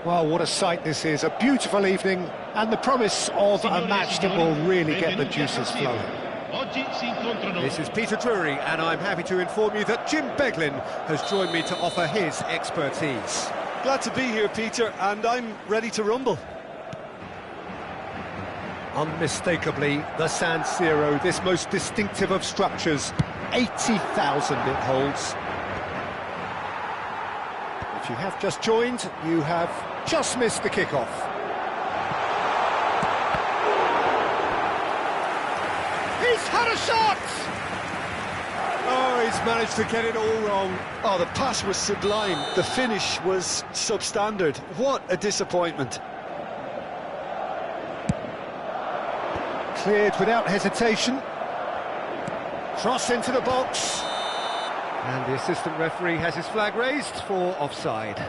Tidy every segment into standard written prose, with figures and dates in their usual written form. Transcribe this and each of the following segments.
Well, what a sight this is. A beautiful evening and the promise of a match that will really get the juices flowing. This is Peter Drury, and I'm happy to inform you that Jim Beglin has joined me to offer his expertise. Glad to be here, Peter, and I'm ready to rumble. Unmistakably, the San Siro, this most distinctive of structures, 80,000 it holds. If you have just joined, you have just missed the kickoff. He's had a shot! Oh, he's managed to get it all wrong. Oh, the pass was sublime. The finish was substandard. What a disappointment. Cleared without hesitation. Cross into the box. And the assistant referee has his flag raised for offside.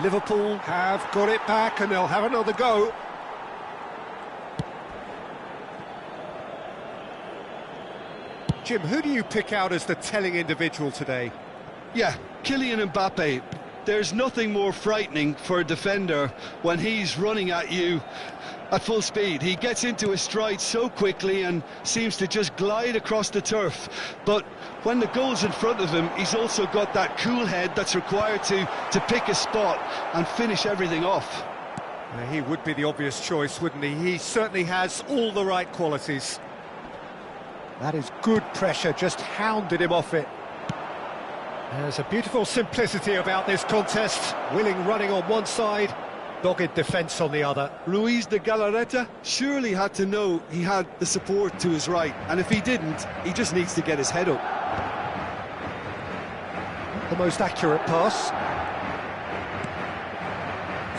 Liverpool have got it back and they'll have another go. Jim, who do you pick out as the telling individual today? Yeah, Kylian Mbappe. There's nothing more frightening for a defender when he's running at you at full speed. He gets into his stride so quickly and seems to just glide across the turf. But when the goal's in front of him, he's also got that cool head that's required to pick a spot and finish everything off. He would be the obvious choice, wouldn't he? He certainly has all the right qualities. That is good pressure, just hounded him off it. There's a beautiful simplicity about this contest. Willing running on one side, dogged defence on the other. Ruiz de Galarreta surely had to know he had the support to his right, and if he didn't, he just needs to get his head up. The most accurate pass.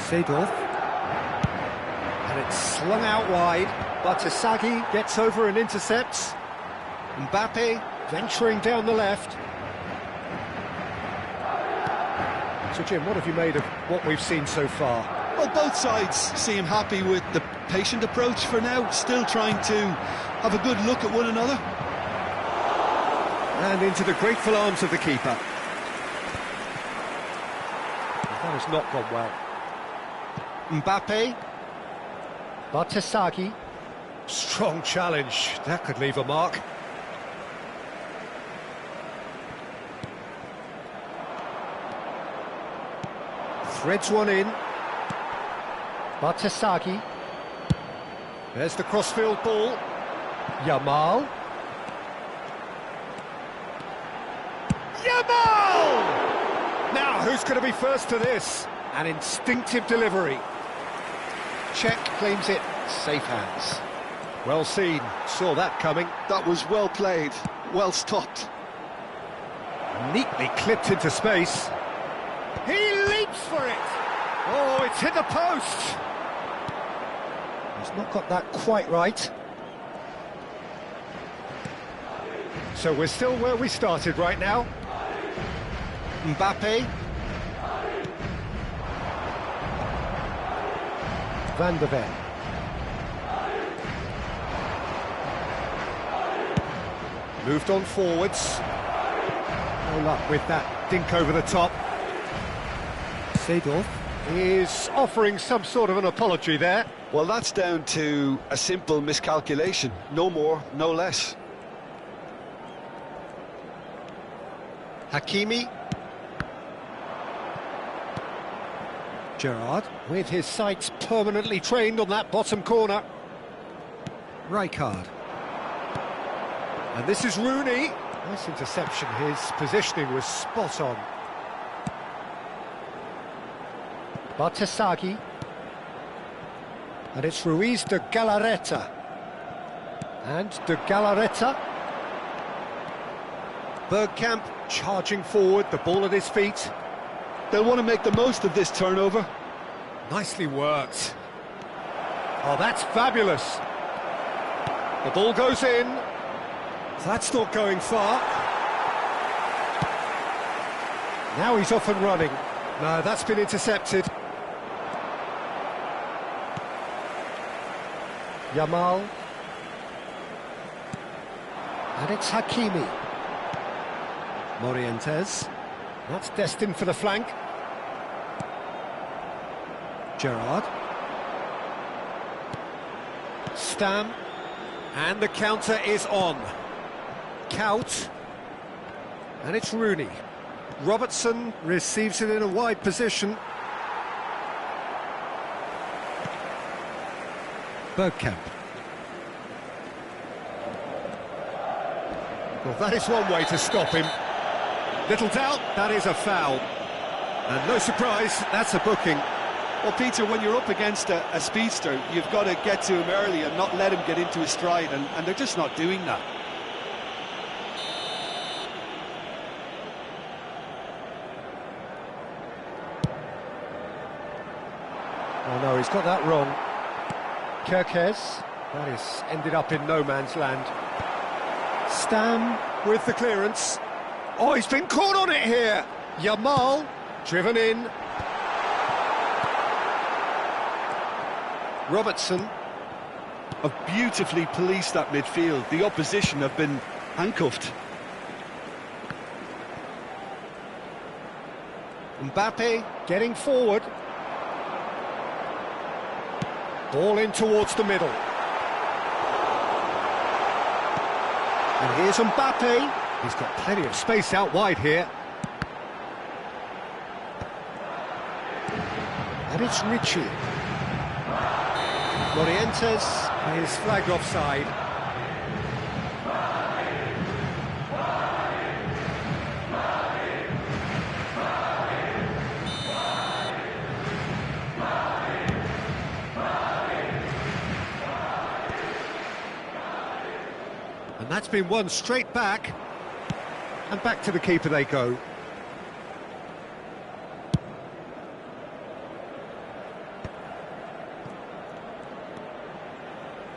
Seedorf. And it's slung out wide. Batshuayi gets over and intercepts. Mbappe venturing down the left. So, Jim, what have you made of what we've seen so far? Well, both sides seem happy with the patient approach for now, still trying to have a good look at one another. And into the grateful arms of the keeper. That has not gone well. Mbappe. Batshuayi. Strong challenge. That could leave a mark. Threads one in. Batshuayi. There's the crossfield ball. Yamal. Yamal! Now, who's going to be first to this? An instinctive delivery. Czech claims it. Safe hands. Well seen. Saw that coming. That was well played, well stopped. Neatly clipped into space. He leaps for it! Oh, it's hit the post! He's not got that quite right. So we're still where we started right now. Mbappe. Van de Ven. Moved on forwards. No luck with that dink over the top. Seedorf is offering some sort of an apology there. Well, that's down to a simple miscalculation. No more, no less. Hakimi. Gerrard with his sights permanently trained on that bottom corner. Rijkaard. And this is Rooney. Nice interception, his positioning was spot on. Batshuayi. And it's Ruiz de Galarreta. And de Galarreta. Bergkamp charging forward, the ball at his feet. They'll want to make the most of this turnover. Nicely worked. Oh, that's fabulous. The ball goes in. That's not going far. Now he's off and running. No, that's been intercepted. Yamal. And it's Hakimi. Morientes. That's destined for the flank. Gerrard. Stam. And the counter is on. Kaut. And it's Rooney. Robertson receives it in a wide position. Bergkamp. Well, that is one way to stop him. Little doubt, that is a foul. And no surprise, that's a booking. Well, Peter, when you're up against a speedster, you've got to get to him early and not let him get into his stride, and they're just not doing that. Oh no, he's got that wrong. Kerkez, that is ended up in no man's land. Stam with the clearance. Oh, he's been caught on it here. Yamal, driven in. Robertson. Have beautifully policed that midfield. The opposition have been handcuffed. Mbappe getting forward. Ball in towards the middle. And here's Mbappe. He's got plenty of space out wide here. And it's Ricci. Morientes is flagged offside. And that's been won straight back. And back to the keeper they go.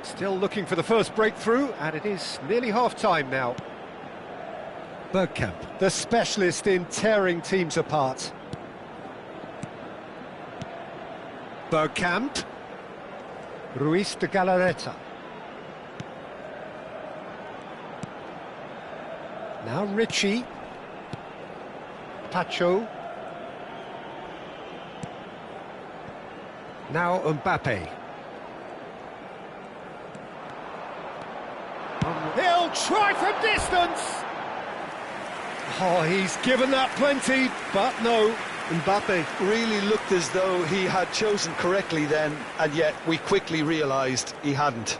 Still looking for the first breakthrough, and it is nearly half-time now. Bergkamp, the specialist in tearing teams apart. Bergkamp. Ruiz de Galarreta. Now Ricci. Pacho. Now Mbappe. He'll try from distance. Oh, he's given that plenty, but no. Mbappe really looked as though he had chosen correctly then, and yet we quickly realised he hadn't.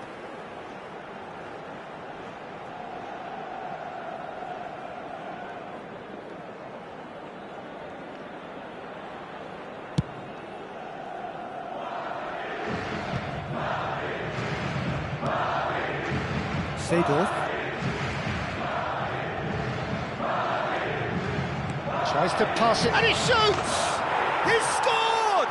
Seedorf tries to pass it, and he shoots! He's scored!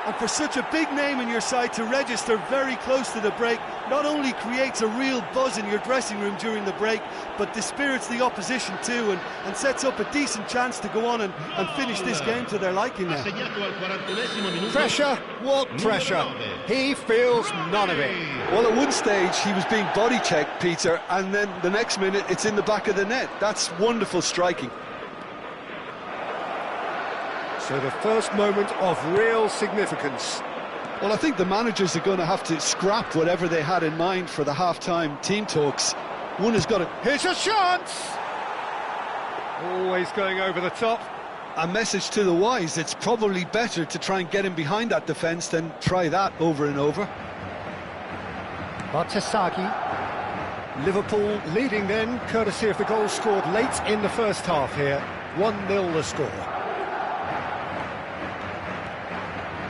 And for such a big name in your side to register very close to the break, not only creates a real buzz in your dressing room during the break, but dispirits the opposition too, and sets up a decent chance to go on and finish this game to their liking now. Pressure? What pressure? He feels none of it. Well, at one stage he was being body checked, Peter, and then the next minute it's in the back of the net. That's wonderful striking. So the first moment of real significance. Well, I think the managers are going to have to scrap whatever they had in mind for the half-time team talks. One has got to... Here's a chance! Always going over the top. A message to the wise, it's probably better to try and get him behind that defence than try that over and over. Bartesaghi. Liverpool leading then, courtesy of the goal scored late in the first half here. 1-0 the score.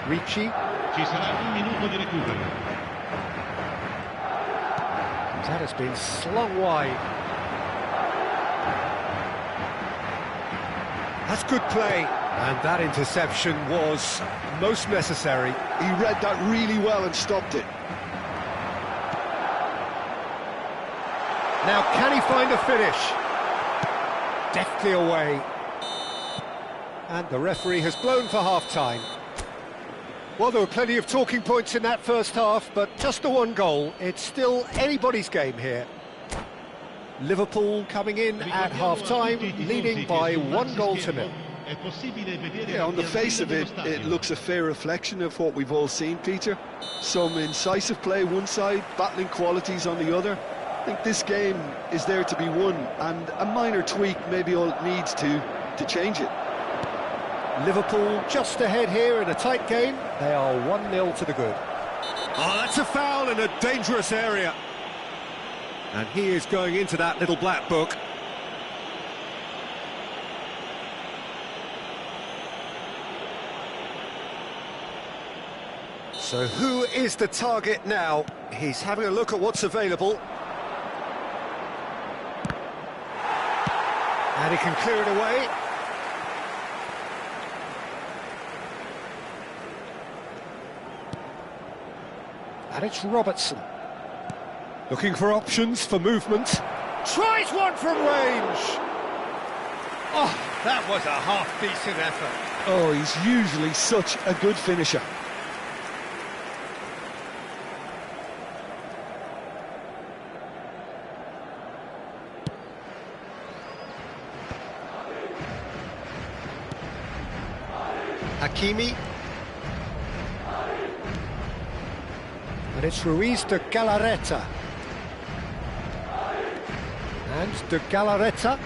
Ricci. Ci sarà un minuto di recupero. That has been slung wide. That's good play. And that interception was most necessary. He read that really well and stopped it. Now, can he find a finish? Deftly away. And the referee has blown for half-time. Well, there were plenty of talking points in that first half, but just the one goal. It's still anybody's game here. Liverpool coming in at half-time, leading by 1-0. Yeah, on the face of it, it looks a fair reflection of what we've all seen, Peter. Some incisive play one side, battling qualities on the other. I think this game is there to be won, and a minor tweak maybe all it needs to change it. Liverpool just ahead here in a tight game. They are 1-0 to the good. Oh, that's a foul in a dangerous area. And he is going into that little black book. So who is the target now? He's having a look at what's available. And he can clear it away. And it's Robertson. Looking for options for movement. Tries one from range! Oh, that was a half-decent effort. Oh, he's usually such a good finisher. Hakimi. And it's Ruiz de Galarreta. And de Galarreta.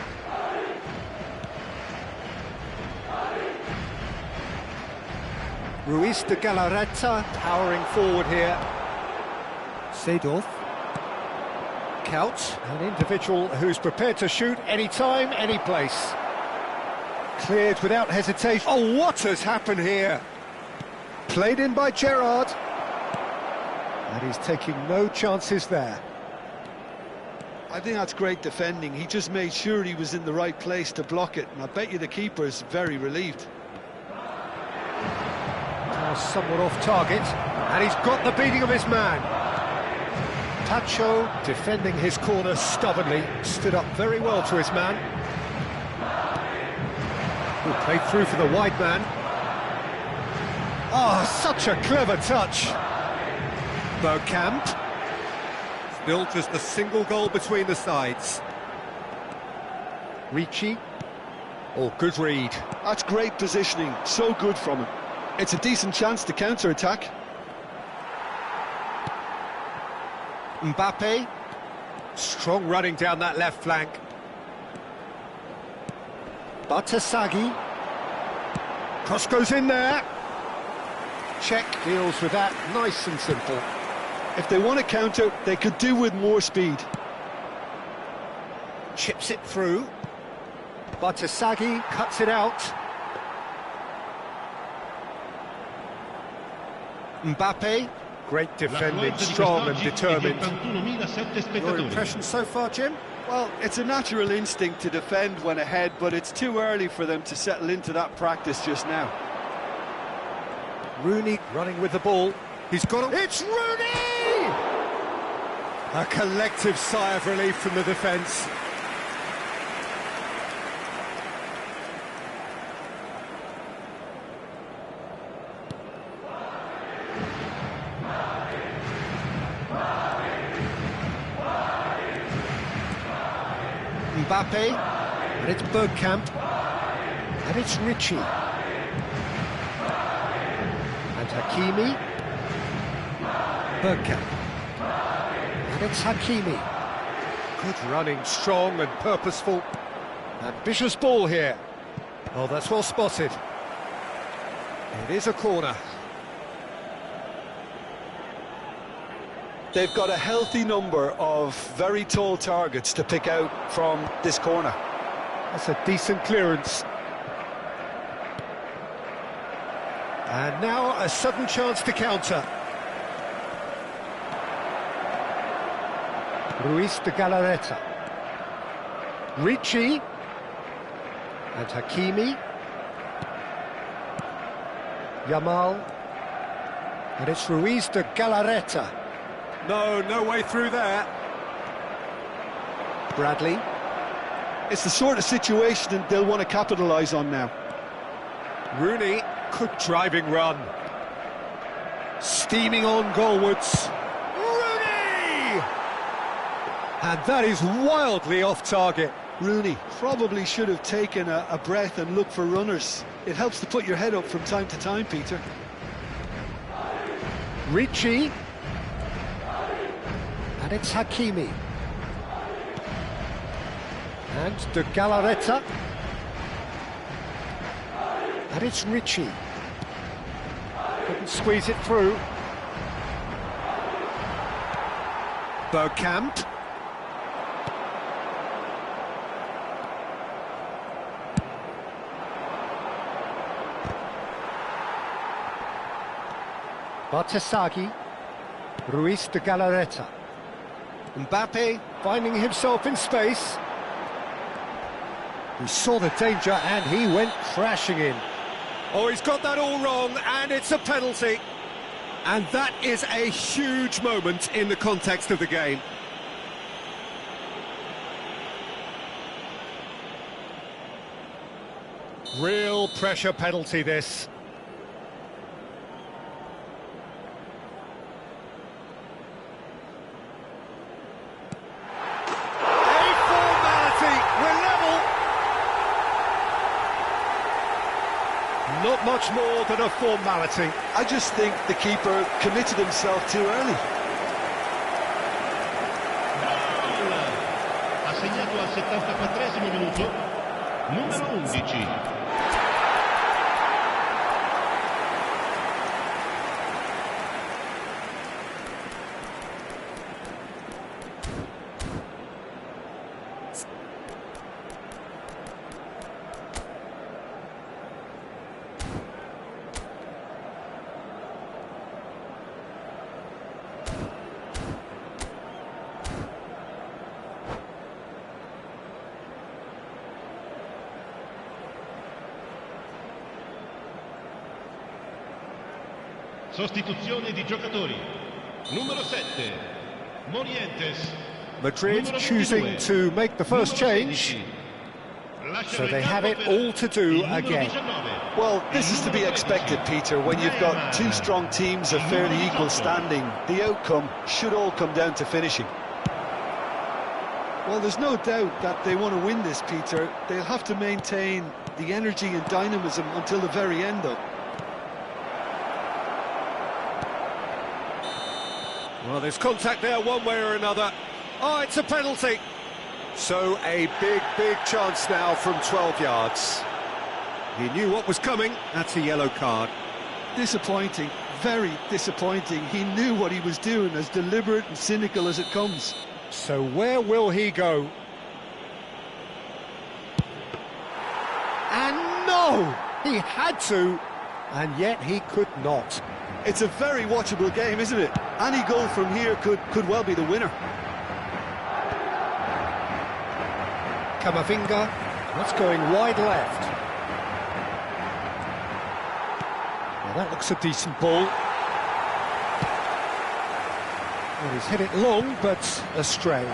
Ruiz de Galarreta powering forward here. Seedorf. Couch, an individual who's prepared to shoot any time, any place. Cleared without hesitation. Oh, what has happened here? Played in by Gerrard. And he's taking no chances there. I think that's great defending. He just made sure he was in the right place to block it, and I bet you the keeper's very relieved. Now somewhat off target, and he's got the beating of his man. Tacho defending his corner stubbornly, stood up very well to his man. Who played through for the wide man. Oh, such a clever touch. Bergkamp. Still just a single goal between the sides. Ricci. Oh, good read. That's great positioning, so good from him. It's a decent chance to counter-attack. Mbappe. Strong running down that left flank. Batasagi. Cross goes in there. Czech deals with that, nice and simple. If they want to counter, they could do with more speed. Chips it through. Batasagi cuts it out. Mbappe. Great defending, strong and determined. Your impression so far, Jim? Well, it's a natural instinct to defend when ahead, but it's too early for them to settle into that practice just now. Rooney running with the ball. He's got it. It's Rooney! A collective sigh of relief from the defence. Mbappe, and it's Bergkamp, and it's Ricci. And Hakimi. Bergkamp. And it's Hakimi. Good running, strong and purposeful. Ambitious ball here. Oh, that's well spotted. It is a corner. They've got a healthy number of very tall targets to pick out from this corner. That's a decent clearance. And now a sudden chance to counter. Ruiz de Galarreta. Ricci. And Hakimi. Yamal. And it's Ruiz de Galarreta. No way through there. Bradley. It's the sort of situation they'll want to capitalise on now. Rooney, good driving run. Steaming on goalwards. Rooney! And that is wildly off target. Rooney probably should have taken a breath and looked for runners. It helps to put your head up from time to time, Peter. Ricci. And it's Hakimi. And De Galarreta. And it's Ricci. Couldn't squeeze it through. Bergkamp. Bartesaghi. Ruiz de Galarreta. Mbappe finding himself in space. He saw the danger and he went crashing in. Oh, he's got that all wrong, and it's a penalty. And that is a huge moment in the context of the game. Real pressure penalty, this. Not much more than a formality. I just think the keeper committed himself too early. Ha segnato al 74esimo minuto, numero 11. Sostituzione di giocatori. Numero 7, Morientes. Madrid choosing to make the first change, so they have it all to do again. Well, this is to be expected, Peter, when you've got two strong teams of fairly equal standing. The outcome should all come down to finishing. Well, there's no doubt that they want to win this, Peter. They'll have to maintain the energy and dynamism until the very end, though. Well, there's contact there one way or another. Oh, it's a penalty. So a big chance now from 12 yards. He knew what was coming. That's a yellow card. Disappointing, very disappointing. He knew what he was doing, as deliberate and cynical as it comes. So where will he go? And no! He had to, and yet he could not. It's a very watchable game, isn't it? Any goal from here could well be the winner. Camavinga, that's going wide left. Well, that looks a decent ball. Well, he's hit it long, but astray.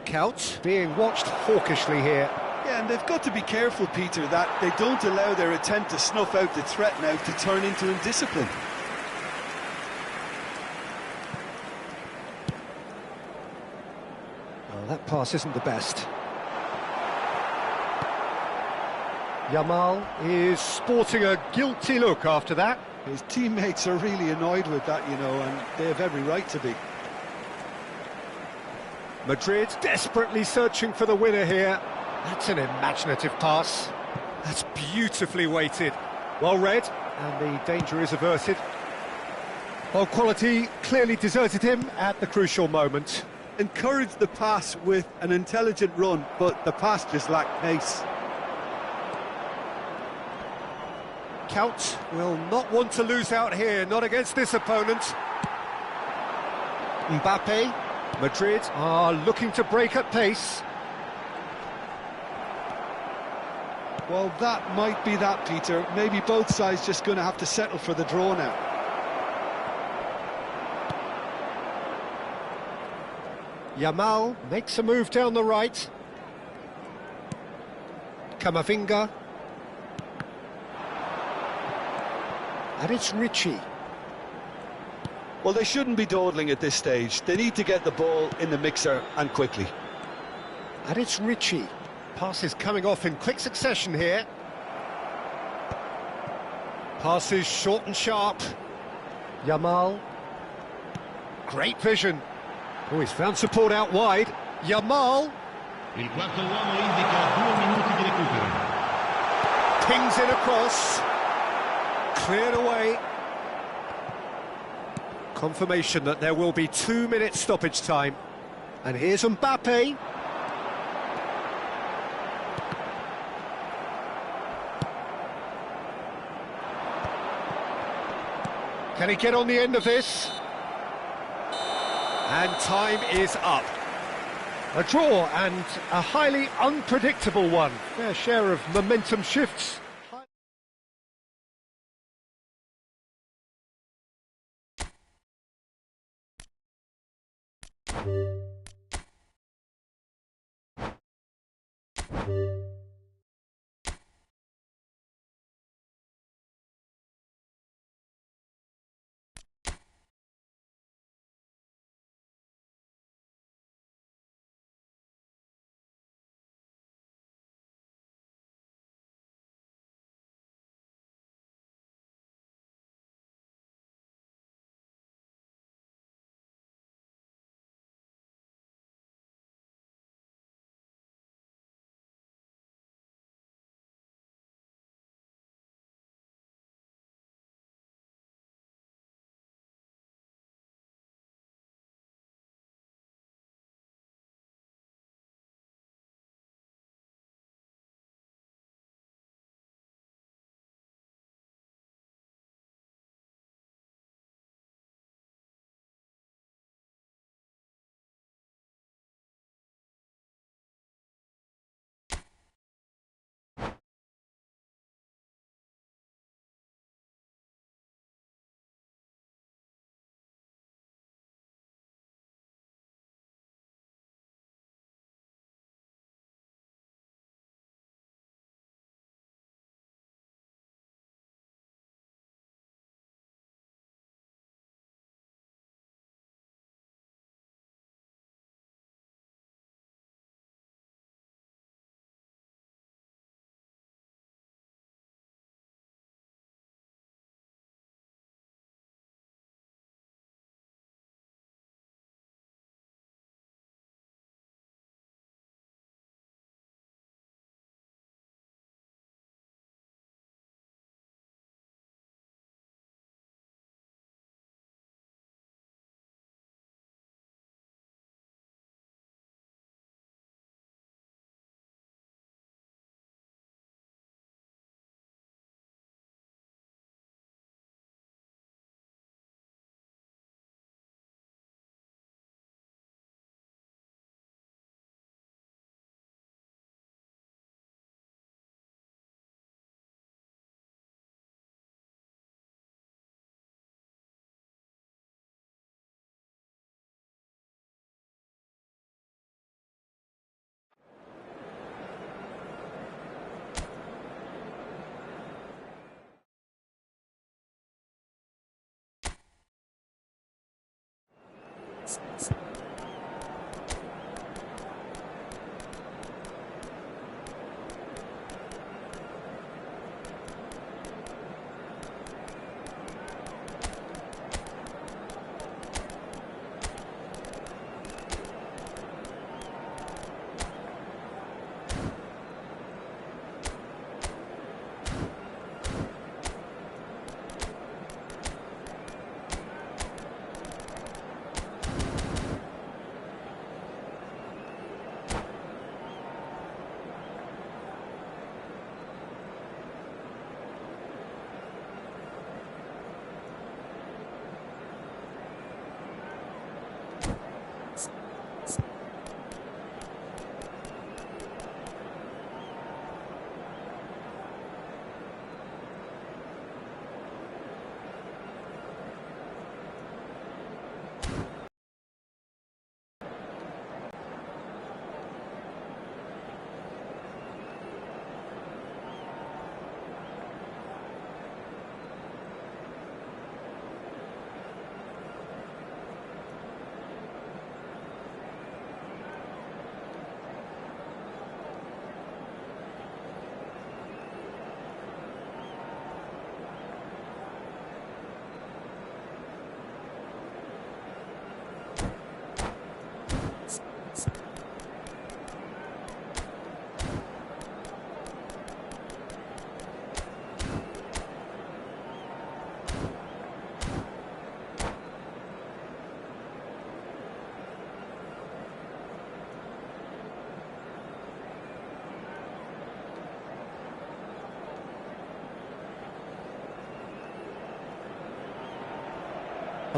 Couch being watched hawkishly here. Yeah, and they've got to be careful, Peter, that they don't allow their attempt to snuff out the threat now to turn into indiscipline. Well, that pass isn't the best. Yamal is sporting a guilty look after that. His teammates are really annoyed with that, you know, and they have every right to be. Madrid desperately searching for the winner here. That's an imaginative pass. That's beautifully weighted. Well read, and the danger is averted. Well, quality clearly deserted him at the crucial moment. Encouraged the pass with an intelligent run, but the pass just lacked pace. Kuyt will not want to lose out here, not against this opponent. Mbappe, Madrid are looking to break at pace. Well, that might be that, Peter. Maybe both sides just going to have to settle for the draw now. Yamal makes a move down the right. Camavinga. And it's Ricci. Well, they shouldn't be dawdling at this stage. They need to get the ball in the mixer, and quickly. And it's Ricci. Passes coming off in quick succession here. Passes short and sharp. Yamal. Great vision. Oh, he's found support out wide. Yamal. Il quarto uomo indica 2 minuti di recupero. Pings in across. Cleared away. Confirmation that there will be 2 minutes stoppage time. And here's Mbappe. Can he get on the end of this? And time is up. A draw, and a highly unpredictable one. Fair share of momentum shifts.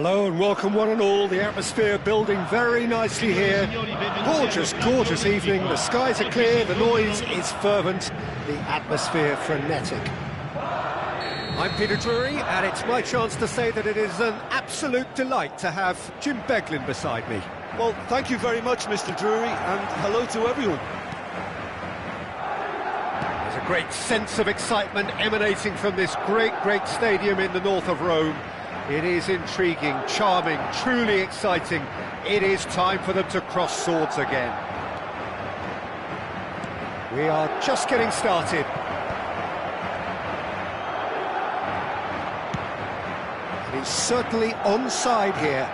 Hello and welcome one and all. The atmosphere building very nicely here. Gorgeous, gorgeous evening. The skies are clear, the noise is fervent, the atmosphere frenetic. I'm Peter Drury, and it's my chance to say that it is an absolute delight to have Jim Beglin beside me. Well, thank you very much, Mr. Drury, and hello to everyone. There's a great sense of excitement emanating from this great stadium in the north of Rome. It is intriguing, charming, truly exciting. It is time for them to cross swords again. We are just getting started. And he's certainly onside here.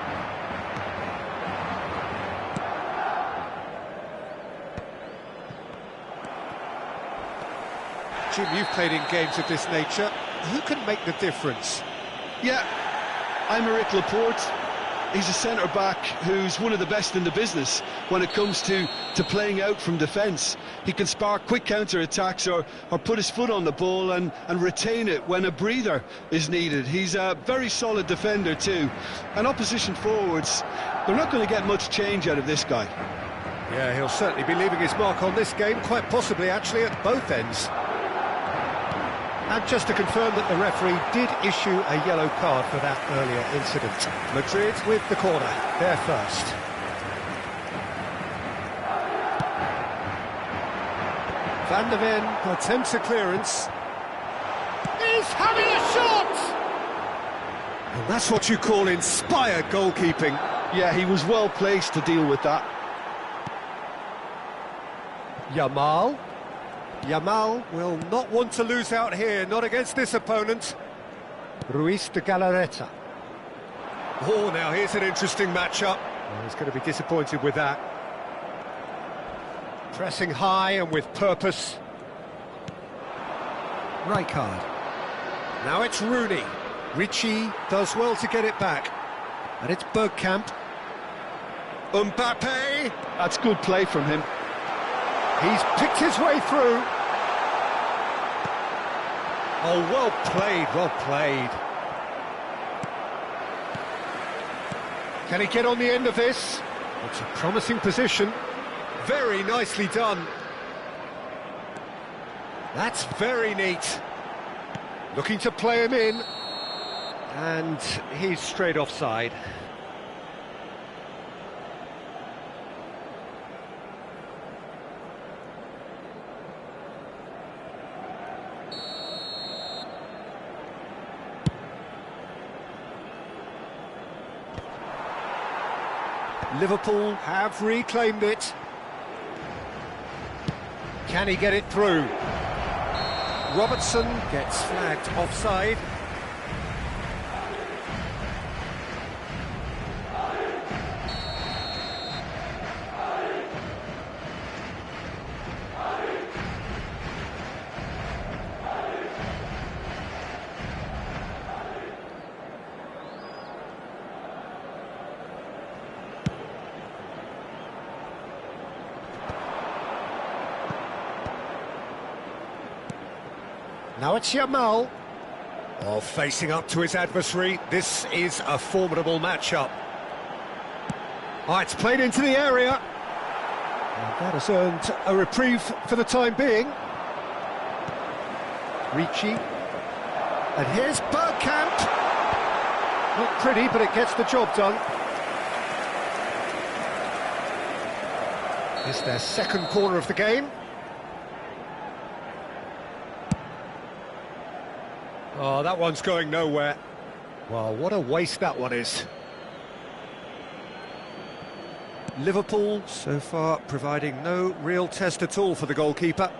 Jim, you've played in games of this nature. Who can make the difference? Yeah, I'm Eric Laporte. He's a centre-back who's one of the best in the business when it comes to playing out from defence. He can spark quick counter-attacks or put his foot on the ball and retain it when a breather is needed. He's a very solid defender too. And opposition forwards, they're not going to get much change out of this guy. Yeah, he'll certainly be leaving his mark on this game, quite possibly actually at both ends. And just to confirm that the referee did issue a yellow card for that earlier incident. Madrid with the corner, they're first. Van de Ven attempts a clearance. He's having a shot! And that's what you call inspired goalkeeping. Yeah, he was well placed to deal with that. Yamal. Yamal will not want to lose out here, not against this opponent. Ruiz de Galarreta. Oh, now here's an interesting matchup. Oh, he's going to be disappointed with that. Pressing high and with purpose. Rijkaard. Now it's Rooney. Ricci does well to get it back. And it's Bergkamp. Mbappe. That's good play from him. He's picked his way through. Oh, well played, well played. Can he get on the end of this? It's a promising position. Very nicely done. That's very neat. Looking to play him in. And he's straight offside. Liverpool have reclaimed it. Can he get it through? Robertson gets flagged offside. Now it's Yamal. Oh, facing up to his adversary. This is a formidable matchup. Oh, it's played into the area. And that has earned a reprieve for the time being. Ricci. And here's Bergkamp. Not pretty, but it gets the job done. It's their second corner of the game. Oh, that one's going nowhere. Well, what a waste that one is. Liverpool, so far, providing no real test at all for the goalkeeper.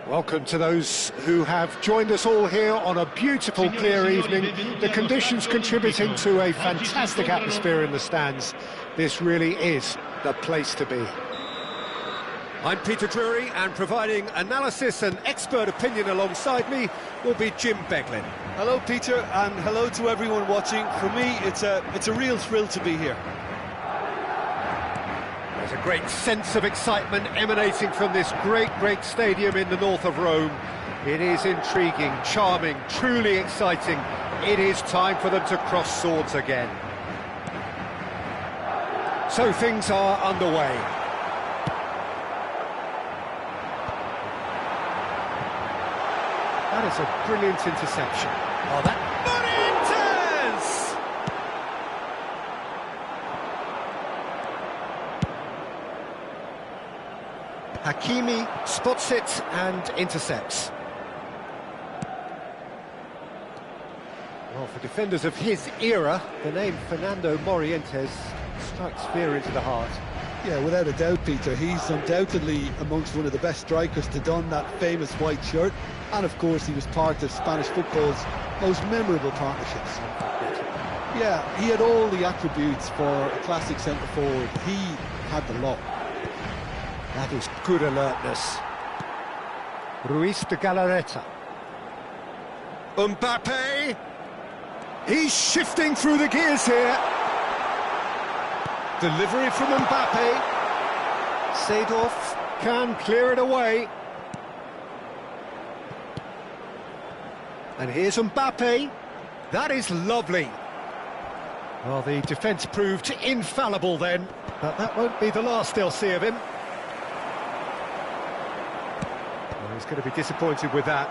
Welcome to those who have joined us all here on a beautiful, clear evening. The conditions contributing to a fantastic atmosphere in the stands. This really is the place to be. I'm Peter Drury, and providing analysis and expert opinion alongside me will be Jim Beglin. Hello, Peter, and hello to everyone watching. For me, it's a real thrill to be here. There's a great sense of excitement emanating from this great stadium in the north of Rome. It is intriguing, charming, truly exciting. It is time for them to cross swords again. So things are underway. That is a brilliant interception. Oh, that Hakimi spots it and intercepts. Well, for defenders of his era, the name Fernando Morientes strikes fear into the heart. Yeah, without a doubt, Peter. He's undoubtedly amongst one of the best strikers to don that famous white shirt. And, of course, he was part of Spanish football's most memorable partnerships. Yeah, he had all the attributes for a classic centre-forward. He had the lot. That is good alertness. Ruiz de Galarreta. Mbappe! He's shifting through the gears here. Delivery from Mbappe. Seedorf can clear it away. And here's Mbappe. That is lovely. Well, the defence proved infallible then, but that won't be the last they'll see of him. He's going to be disappointed with that.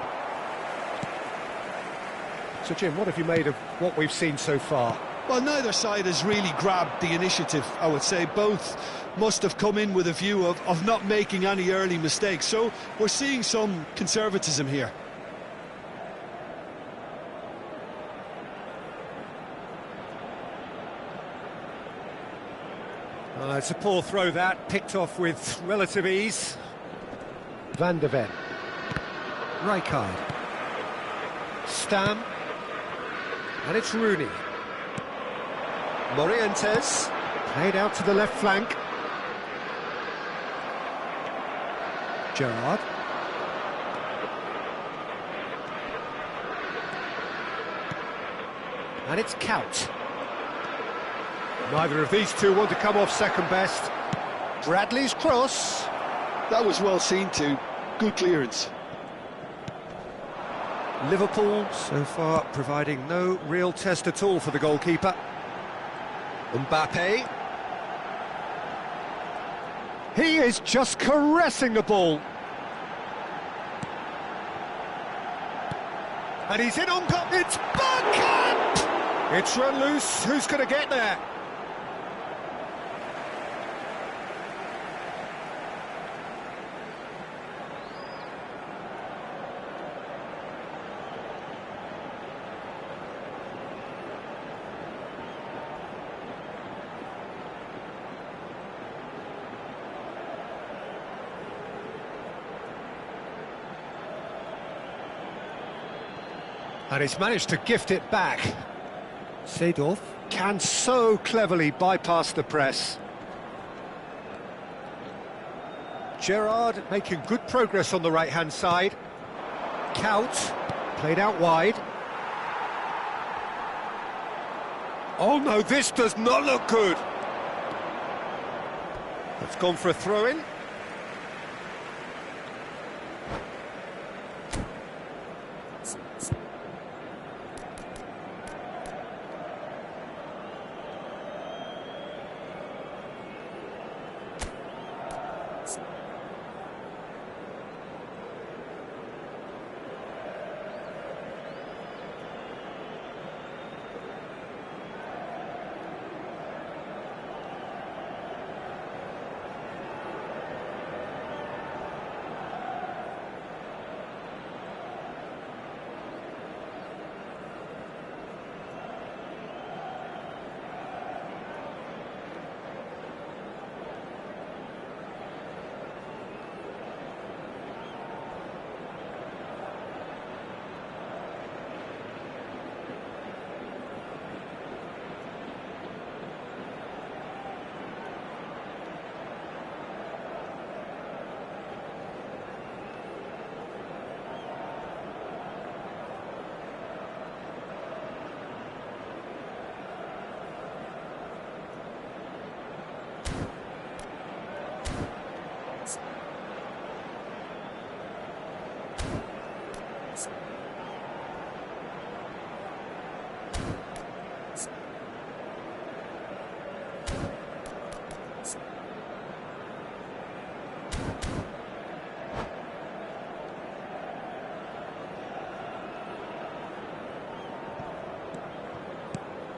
So, Jim, what have you made of what we've seen so far? Well, neither side has really grabbed the initiative, I would say. Both must have come in with a view of not making any early mistakes. So we're seeing some conservatism here. It's a poor throw that, picked off with relative ease. Van de Ven. Rijkaard. Stam. And it's Rooney. Morientes. Played out to the left flank. Gerrard. And it's Kuyt. Neither of these two want to come off second best. Bradley's cross. That was well seen too. Good clearance. Liverpool so far providing no real test at all for the goalkeeper. Mbappe. He is just caressing the ball. And he's in on goal. It's Bergkamp! It's run loose. Who's going to get there? And he's managed to gift it back. Seedorf can so cleverly bypass the press. Gerrard making good progress on the right-hand side. Kuyt played out wide. Oh no, this does not look good. It's gone for a throw-in.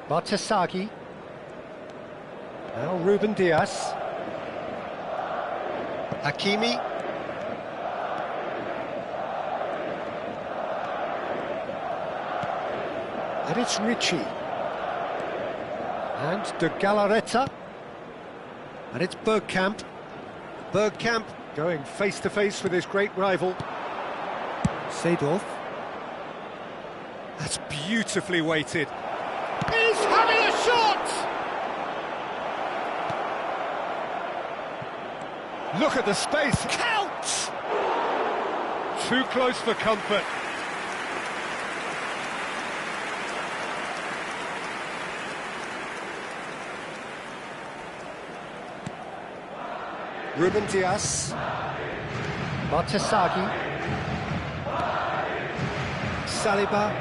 Bartesaghi. Now Ruben Diaz. Hakimi. And it's Ricci. And De Galarreta. And it's Bergkamp. Bergkamp going face-to-face with his great rival. Seedorf. That's beautifully weighted. He's having a shot! Look at the space. Count! Too close for comfort. Ruben Diaz. Bartesaghi. Saliba.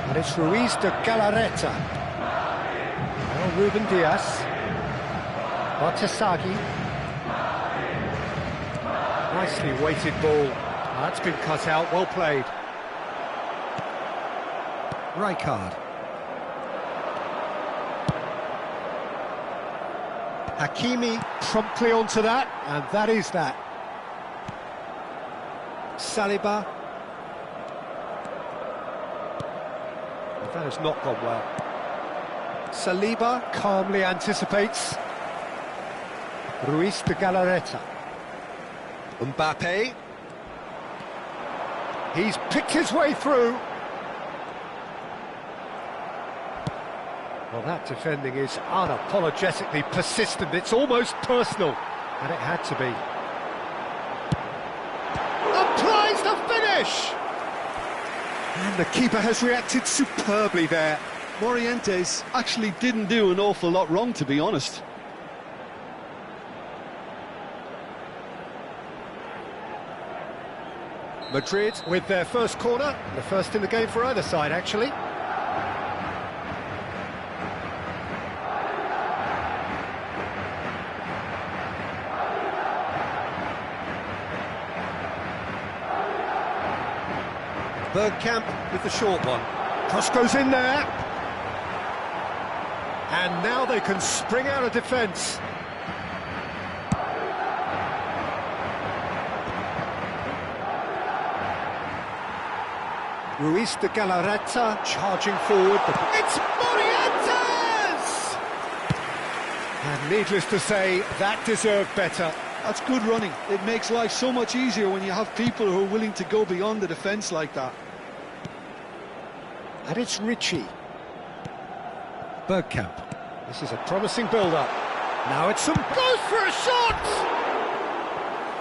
And it's Ruiz de Galarreta. Now Ruben Diaz. Bartesaghi. Nicely weighted ball. That's been cut out, well played. Rijkaard. Hakimi promptly onto that, and that is that. Saliba. That has not gone well. Saliba calmly anticipates. Ruiz de Galarreta. Mbappe. He's picked his way through. Well, that defending is unapologetically persistent. It's almost personal, and it had to be. Applies the finish! And the keeper has reacted superbly there. Morientes actually didn't do an awful lot wrong, to be honest. Madrid with their first corner, the first in the game for either side, actually. Bergkamp with the short one. Cross goes in there. And now they can spring out of defence. Ruiz de Galarreta charging forward. It's Morientes! And needless to say, that deserved better. That's good running. It makes life so much easier when you have people who are willing to go beyond the defence like that. And it's Ricci. Bergkamp. This is a promising build-up. Now it's some... Goes for a shot!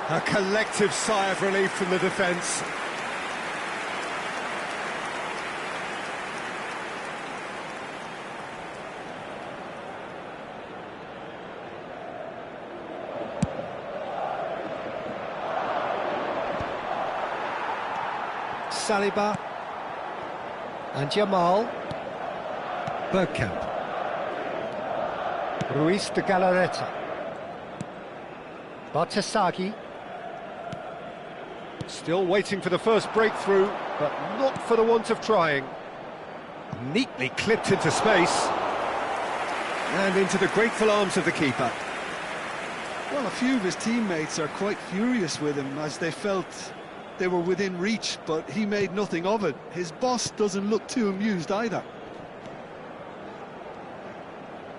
A collective sigh of relief from the defence. Saliba. And Yamal. Bergkamp. Ruiz de Galarreta. Bartesaghi. Still waiting for the first breakthrough, but not for the want of trying. Neatly clipped into space. And into the grateful arms of the keeper. Well, a few of his teammates are quite furious with him as they felt they were within reach, but he made nothing of it. His boss doesn't look too amused either.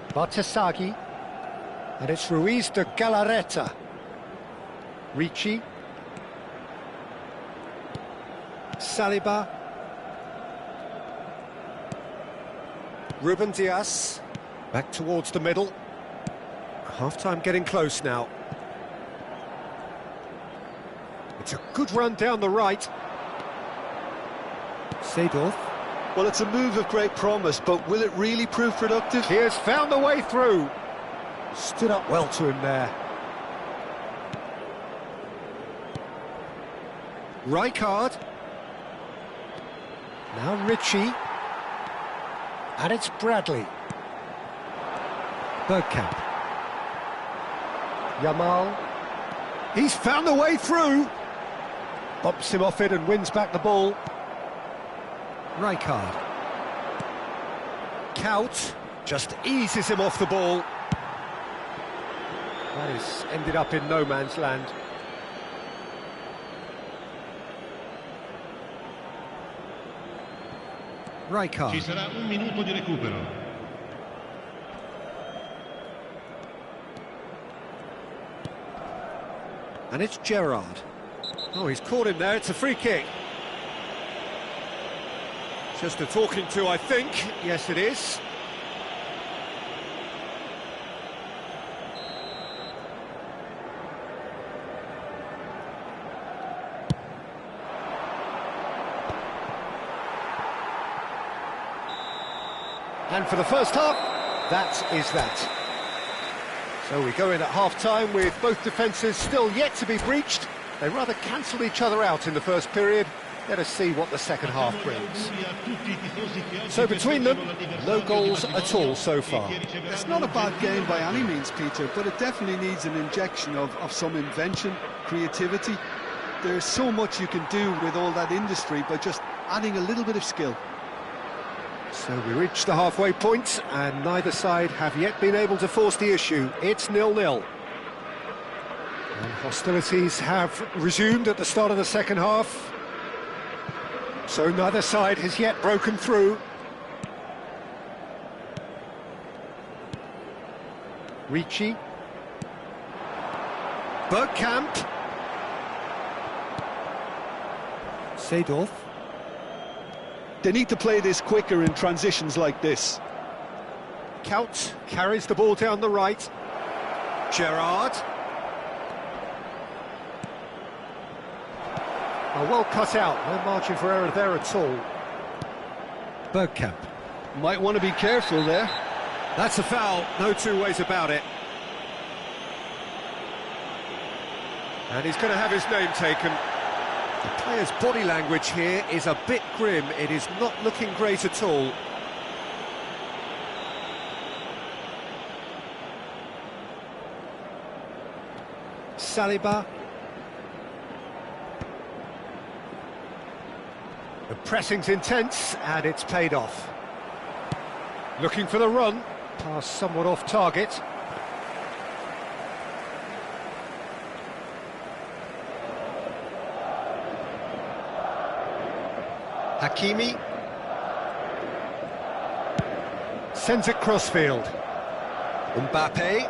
Bartesaghi. And it's Ruiz de Galarreta. Ricci. Saliba. Ruben Diaz. Back towards the middle. Half-time getting close now. It's a good run down the right. Seedorf. Well, it's a move of great promise, but will it really prove productive? He has found the way through. Stood up well to him there. Rijkaard. Now Ricci. And it's Bradley. Bergkamp. Yamal. He's found the way through. Bumps him off it and wins back the ball. Rijkaard. Kaut just eases him off the ball. That has ended up in no man's land. Ci Rijkaard. sarà un minuto di recupero. And it's Gerrard. Oh, he's caught him there, it's a free kick. Just a talking to, I think. Yes, it is. And for the first half, that is that. So we go in at half-time with both defences still yet to be breached. They rather cancelled each other out in the first period. Let us see what the second half brings. So between them, no goals at all so far. It's not a bad game by any means, Peter, but it definitely needs an injection of some invention, creativity. There's so much you can do with all that industry by just adding a little bit of skill. So we reach the halfway point, and neither side have yet been able to force the issue. It's 0-0. And hostilities have resumed at the start of the second half. So neither side has yet broken through. Ricci. Bergkamp. Seedorf. They need to play this quicker in transitions like this. Kaut carries the ball down the right. Gerrard. Oh, well cut out, no margin for error there at all. Bergkamp. Might want to be careful there. That's a foul, no two ways about it. And he's going to have his name taken. The player's body language here is a bit grim. It is not looking great at all. Saliba. The pressing's intense, and it's paid off. Looking for the run, pass somewhat off target. Hakimi. Sends it crossfield. Mbappe.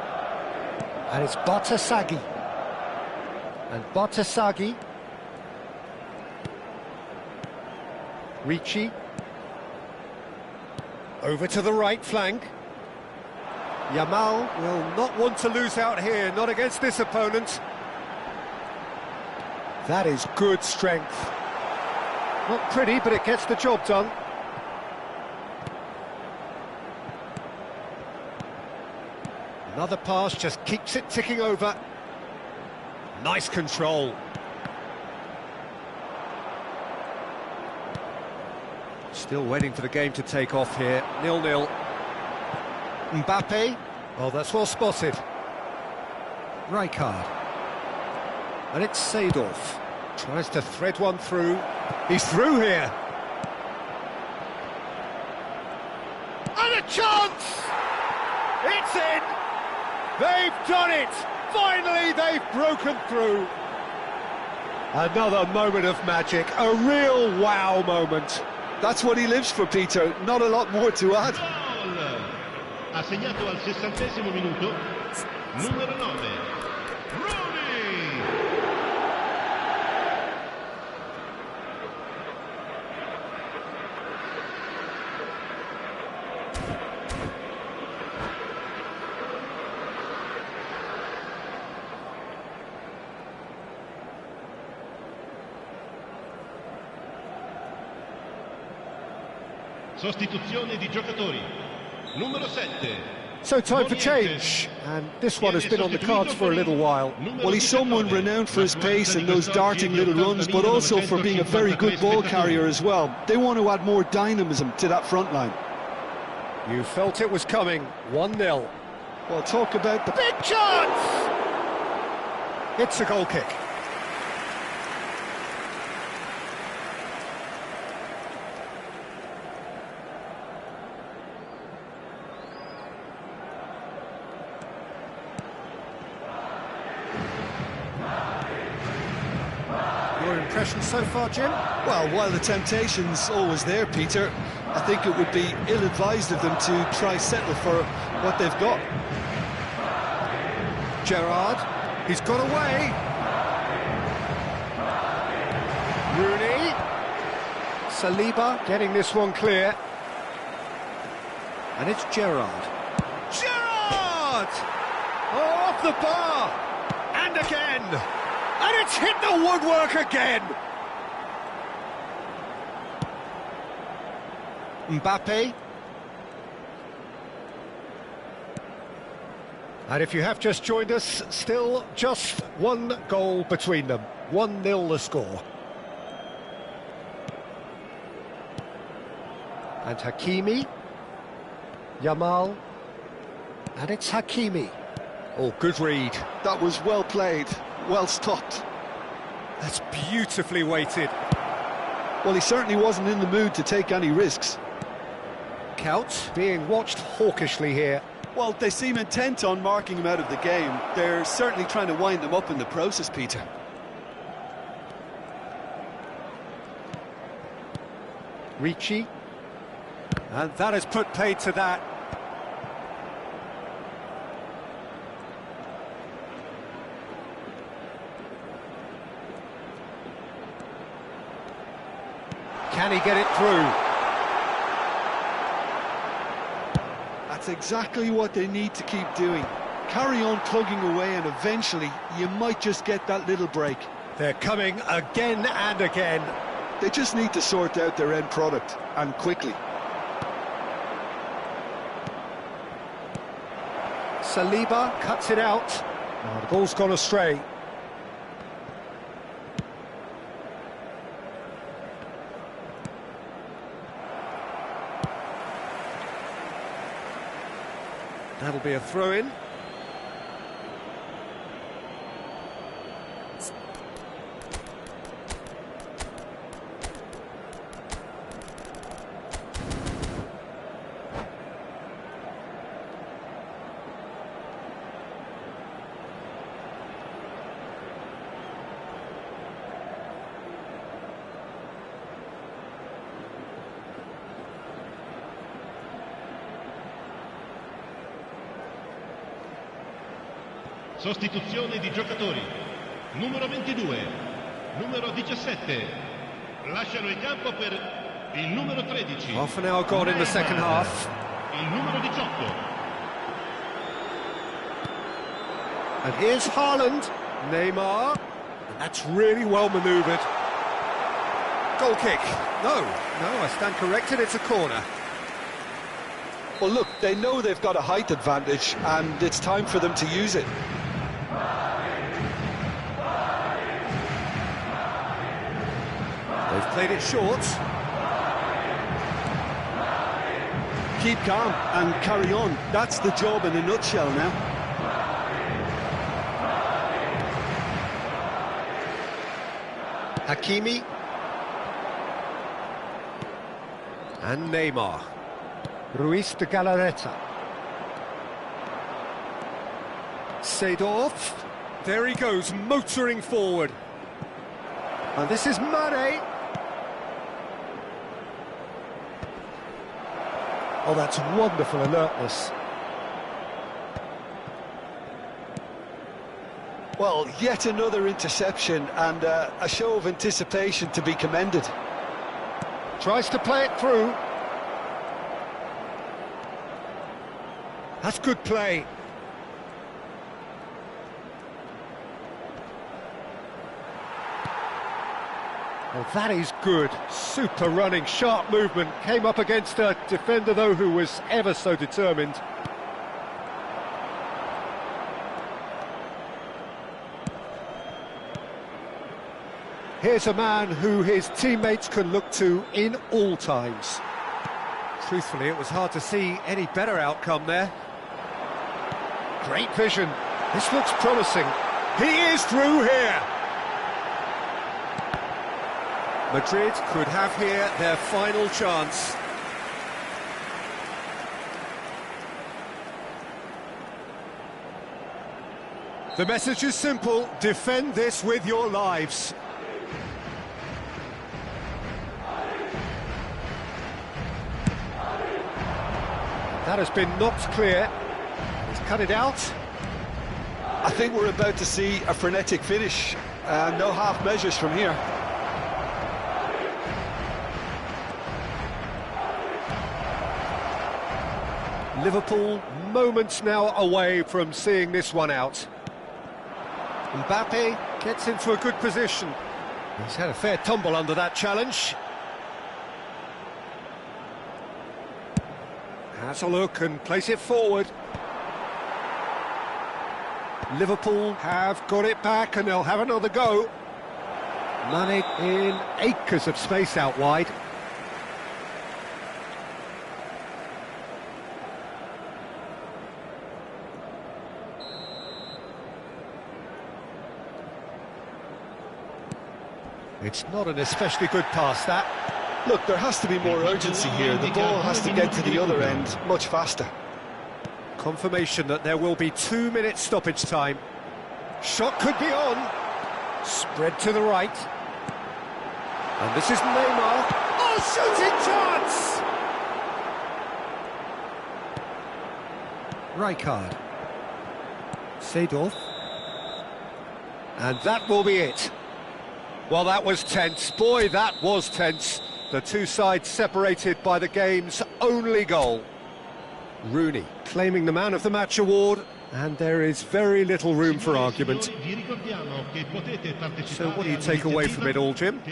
And it's Bartasagi. And Bartasagi. Ricci. Over to the right flank. Yamal will not want to lose out here, not against this opponent. That is good strength. Not pretty, but it gets the job done. Another pass just keeps it ticking over. Nice control. Still waiting for the game to take off here. 0-0. Mbappe. Oh, that's well spotted. Rijkaard. And it's Seedorf. Tries to thread one through. He's through here. And a chance! It's in! They've done it! Finally, they've broken through. Another moment of magic. A real wow moment. That's what he lives for, Peter. Not a lot more to add. Gol! Ha segnato al 60° minuto, numero 9, Rooney! Sostituzione di giocatori. Numero 7. So time for change, and this one has been on the cards for a little while. Well, he's someone renowned for his pace and those darting little runs, but also for being a very good ball carrier as well. They want to add more dynamism to that front line. You felt it was coming. 1-0. Well, talk about the Big chance! It's a goal kick. Your impression so far, Jim? Well, while the temptation's always there, Peter, I think it would be ill-advised of them to try settle for what they've got. Gerrard, he's got away. Rooney. Saliba getting this one clear. And it's Gerrard. Gerrard! Oh, off the bar! And again! And it's hit the woodwork again! Mbappe. And if you have just joined us, still just one goal between them. 1-0 the score. And Hakimi. Yamal. And it's Hakimi. Oh, good read. That was well played, well stopped. That's beautifully weighted. Well, he certainly wasn't in the mood to take any risks. Couch being watched hawkishly here. Well, they seem intent on marking him out of the game. They're certainly trying to wind him up in the process, Peter. Ricci. And that has put paid to that. Can he get it through? That's exactly what they need to keep doing. Carry on plugging away and eventually you might just get that little break. They're coming again and again. They just need to sort out their end product, and quickly. Saliba cuts it out. Oh, the ball's gone astray. That'll be a throw-in. Sostituzione di giocatori. Numero 22, numero 17. Lasciano il campo per il numero 13. Half an hour gone in the second half. Il numero 18. And here's Haaland. Neymar. And that's really well manoeuvred. Goal kick. No, I stand corrected, it's a corner. Well, look, they know they've got a height advantage and it's time for them to use it. They've played it short. Keep calm and carry on. That's the job in a nutshell now. Hakimi. And Neymar. Ruiz de Galarreta. Seedorf. There he goes, motoring forward. And this is Mane. Oh, that's wonderful alertness. Well, yet another interception and a show of anticipation to be commended. Tries to play it through. That's good play. Oh, that is good. Super running, sharp movement. Came up against a defender, though, who was ever so determined. Here's a man who his teammates can look to in all times. Truthfully, it was hard to see any better outcome there. Great vision. This looks promising. He is through here. Madrid could have here their final chance. The message is simple: defend this with your lives. That has been knocked clear. He's cut it out. I think we're about to see a frenetic finish. No half measures from here. Liverpool moments now away from seeing this one out. Mbappe gets into a good position. He's had a fair tumble under that challenge. Has a look and place it forward. Liverpool have got it back and they'll have another go. Mane in acres of space out wide. It's not an especially good pass, that. Look, there has to be more urgency here. The ball has to get to the other end much faster. Confirmation that there will be 2 minutes stoppage time. Shot could be on. Spread to the right. And this is Neymar. Oh, shooting chance! Rijkaard. Seedorf. And that will be it. Well, that was tense. Boy, that was tense. The two sides separated by the game's only goal. Rooney claiming the Man of the Match award, and there is very little room for argument. So what do you take away from it all, Jim?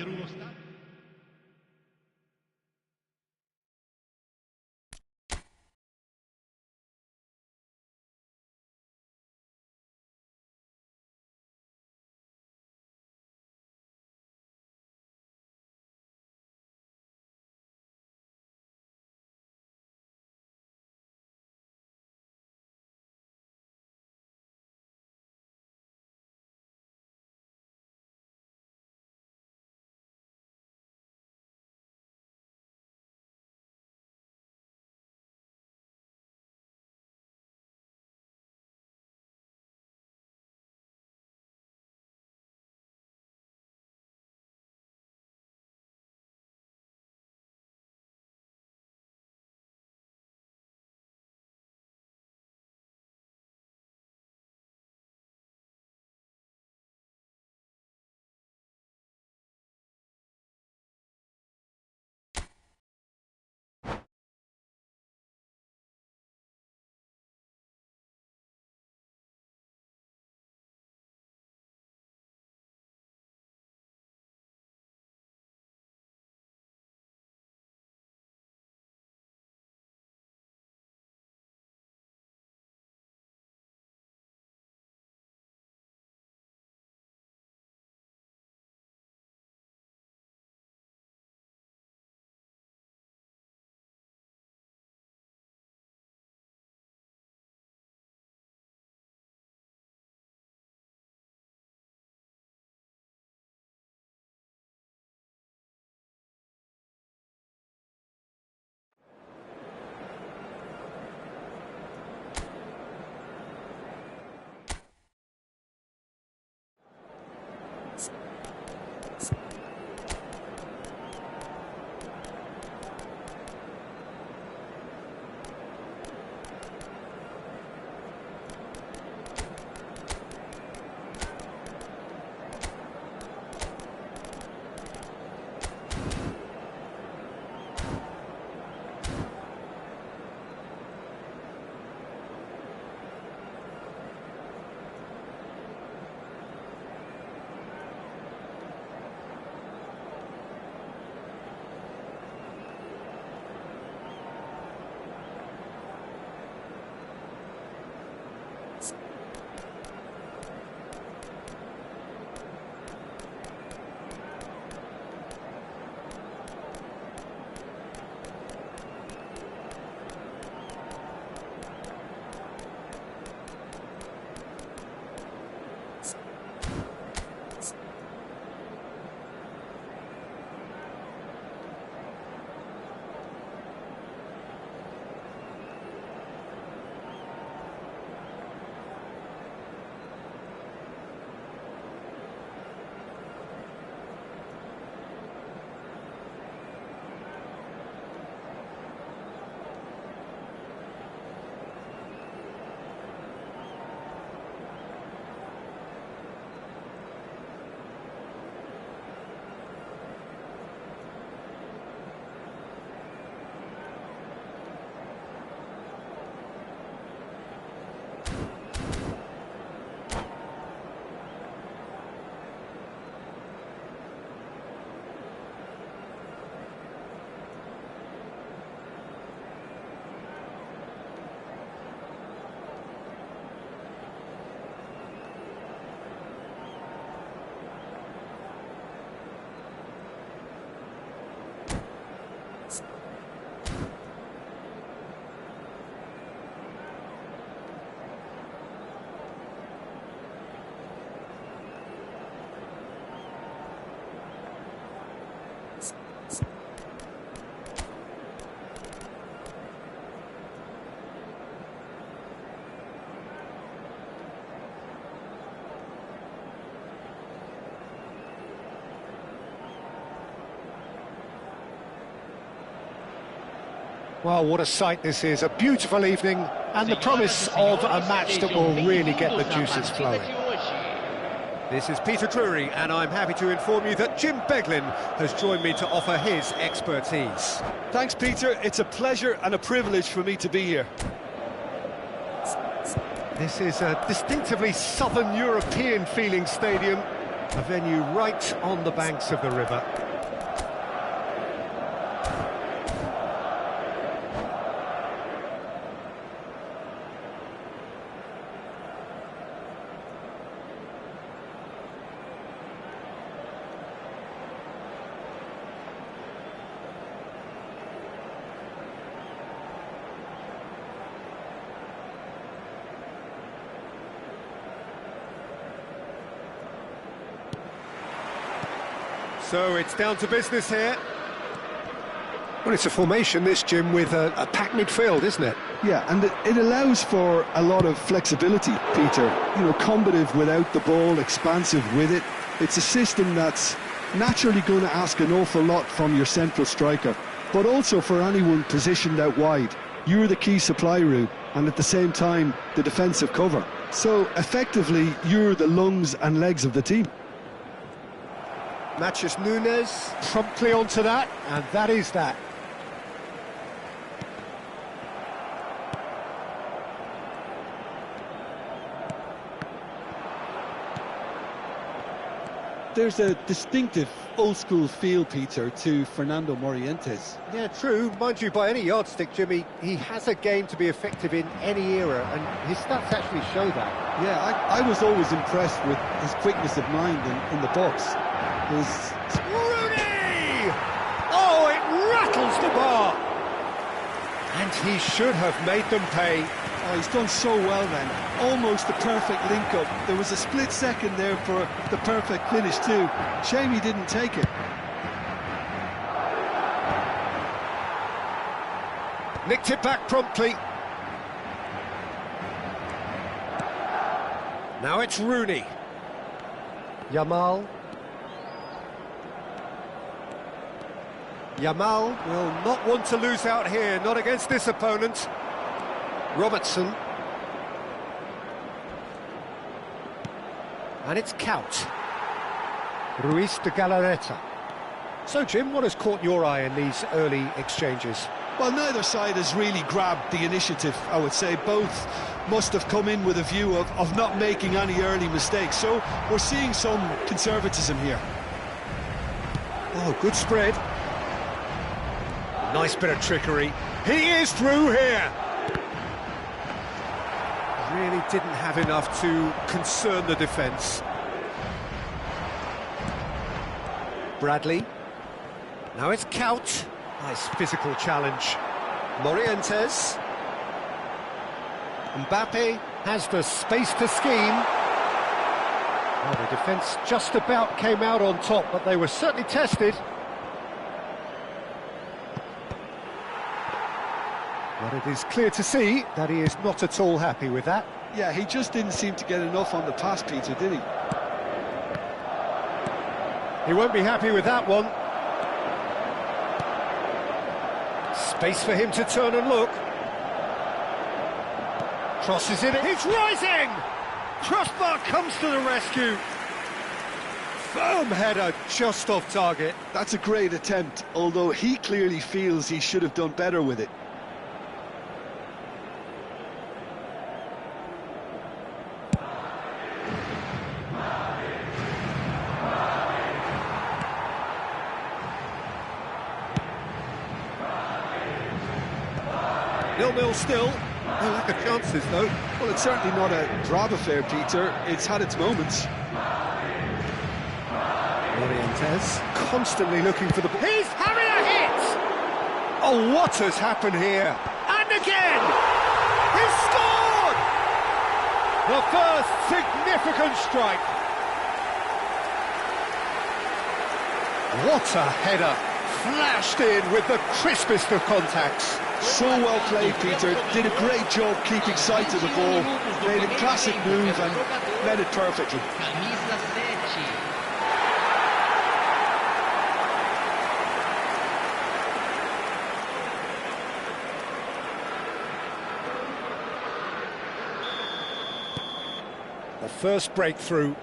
Well, what a sight this is, a beautiful evening, and the promise of a match that will really get the juices flowing. This is Peter Drury, and I'm happy to inform you that Jim Beglin has joined me to offer his expertise. Thanks, Peter. It's a pleasure and a privilege for me to be here. This is a distinctively southern European-feeling stadium, a venue right on the banks of the river. So it's down to business here. Well, it's a formation, this, Jim, with a packed midfield, isn't it? Yeah, and it allows for a lot of flexibility, Peter. You know, combative without the ball, expansive with it. It's a system that's naturally going to ask an awful lot from your central striker, but also for anyone positioned out wide. You're the key supply route, and at the same time, the defensive cover. So, effectively, you're the lungs and legs of the team. Matheus Nunes promptly onto that, and that is that. There's a distinctive old-school feel, Peter, to Fernando Morientes. Yeah, true. Mind you, by any yardstick, Jimmy, he has a game to be effective in any era, and his stats actually show that. Yeah, I was always impressed with his quickness of mind in the box. Rooney! Oh, it rattles the bar! And he should have made them pay. Oh, he's done so well then. Almost the perfect link-up. There was a split second there for the perfect finish too. Shame he didn't take it. Nicked it back promptly. Now it's Rooney. Yamal. Yamal will not want to lose out here, not against this opponent. Robertson. And it's Kaut. Ruiz de Galarreta. So, Jim, what has caught your eye in these early exchanges? Well, neither side has really grabbed the initiative, I would say. Both must have come in with a view of not making any early mistakes. So we're seeing some conservatism here. Oh, good spread. Nice bit of trickery. He is through here. Really didn't have enough to concern the defence. Bradley. Now it's Kaut. Nice physical challenge. Morientes. Mbappe has the space to scheme. Well, the defence just about came out on top, but they were certainly tested. But it is clear to see that he is not at all happy with that. Yeah, he just didn't seem to get enough on the pass, Peter, did he? He won't be happy with that one. Space for him to turn and look. Crosses it. He's rising! Crossbar comes to the rescue. Firm header just off target. That's a great attempt, although he clearly feels he should have done better with it. Nil-nil still. No lack of chances, though. Well, it's certainly not a drab affair, Peter. It's had its moments. Morientes constantly looking for the... He's having a hit! Oh, what has happened here? And again! He's scored! The first significant strike. What a header! Flashed in with the crispest of contacts. So well played, Peter. Did a great job keeping sight of the ball. Made a classic move and led it perfectly. first breakthrough.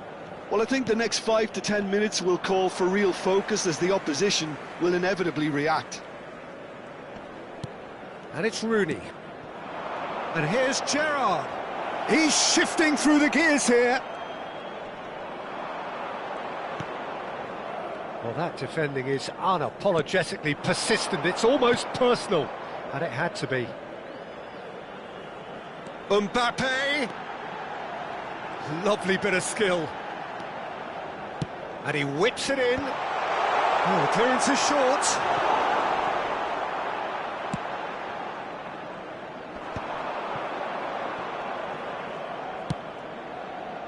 Well, I think the next 5 to 10 minutes will call for real focus as the opposition will inevitably react. And it's Rooney. And here's Gerrard. He's shifting through the gears here. Well, that defending is unapologetically persistent. It's almost personal, and it had to be. Mbappe! Lovely bit of skill. And he whips it in. Oh, the clearance is short.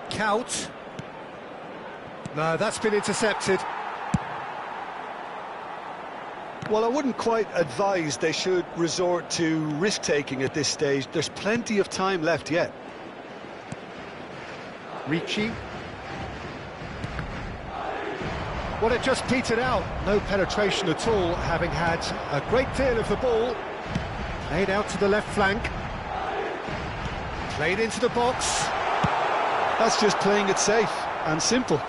Count. No, that's been intercepted. Well, I wouldn't quite advise they should resort to risk-taking at this stage. There's plenty of time left yet. Ricci. Well, it just petered out. No penetration at all, having had a great deal of the ball. Played out to the left flank. Played into the box. That's just playing it safe and simple.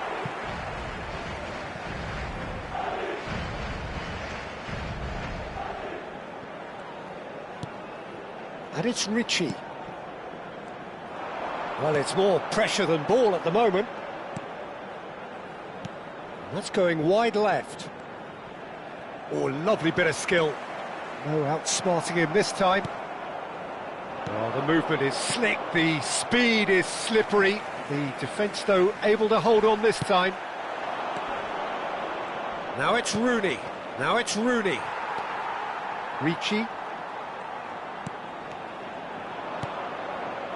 And it's Ricci. Well, it's more pressure than ball at the moment. That's going wide left. Oh, lovely bit of skill. No outsmarting him this time. Oh, the movement is slick, the speed is slippery. The defence, though, able to hold on this time. Now it's Rooney. Now it's Rooney. Ricci.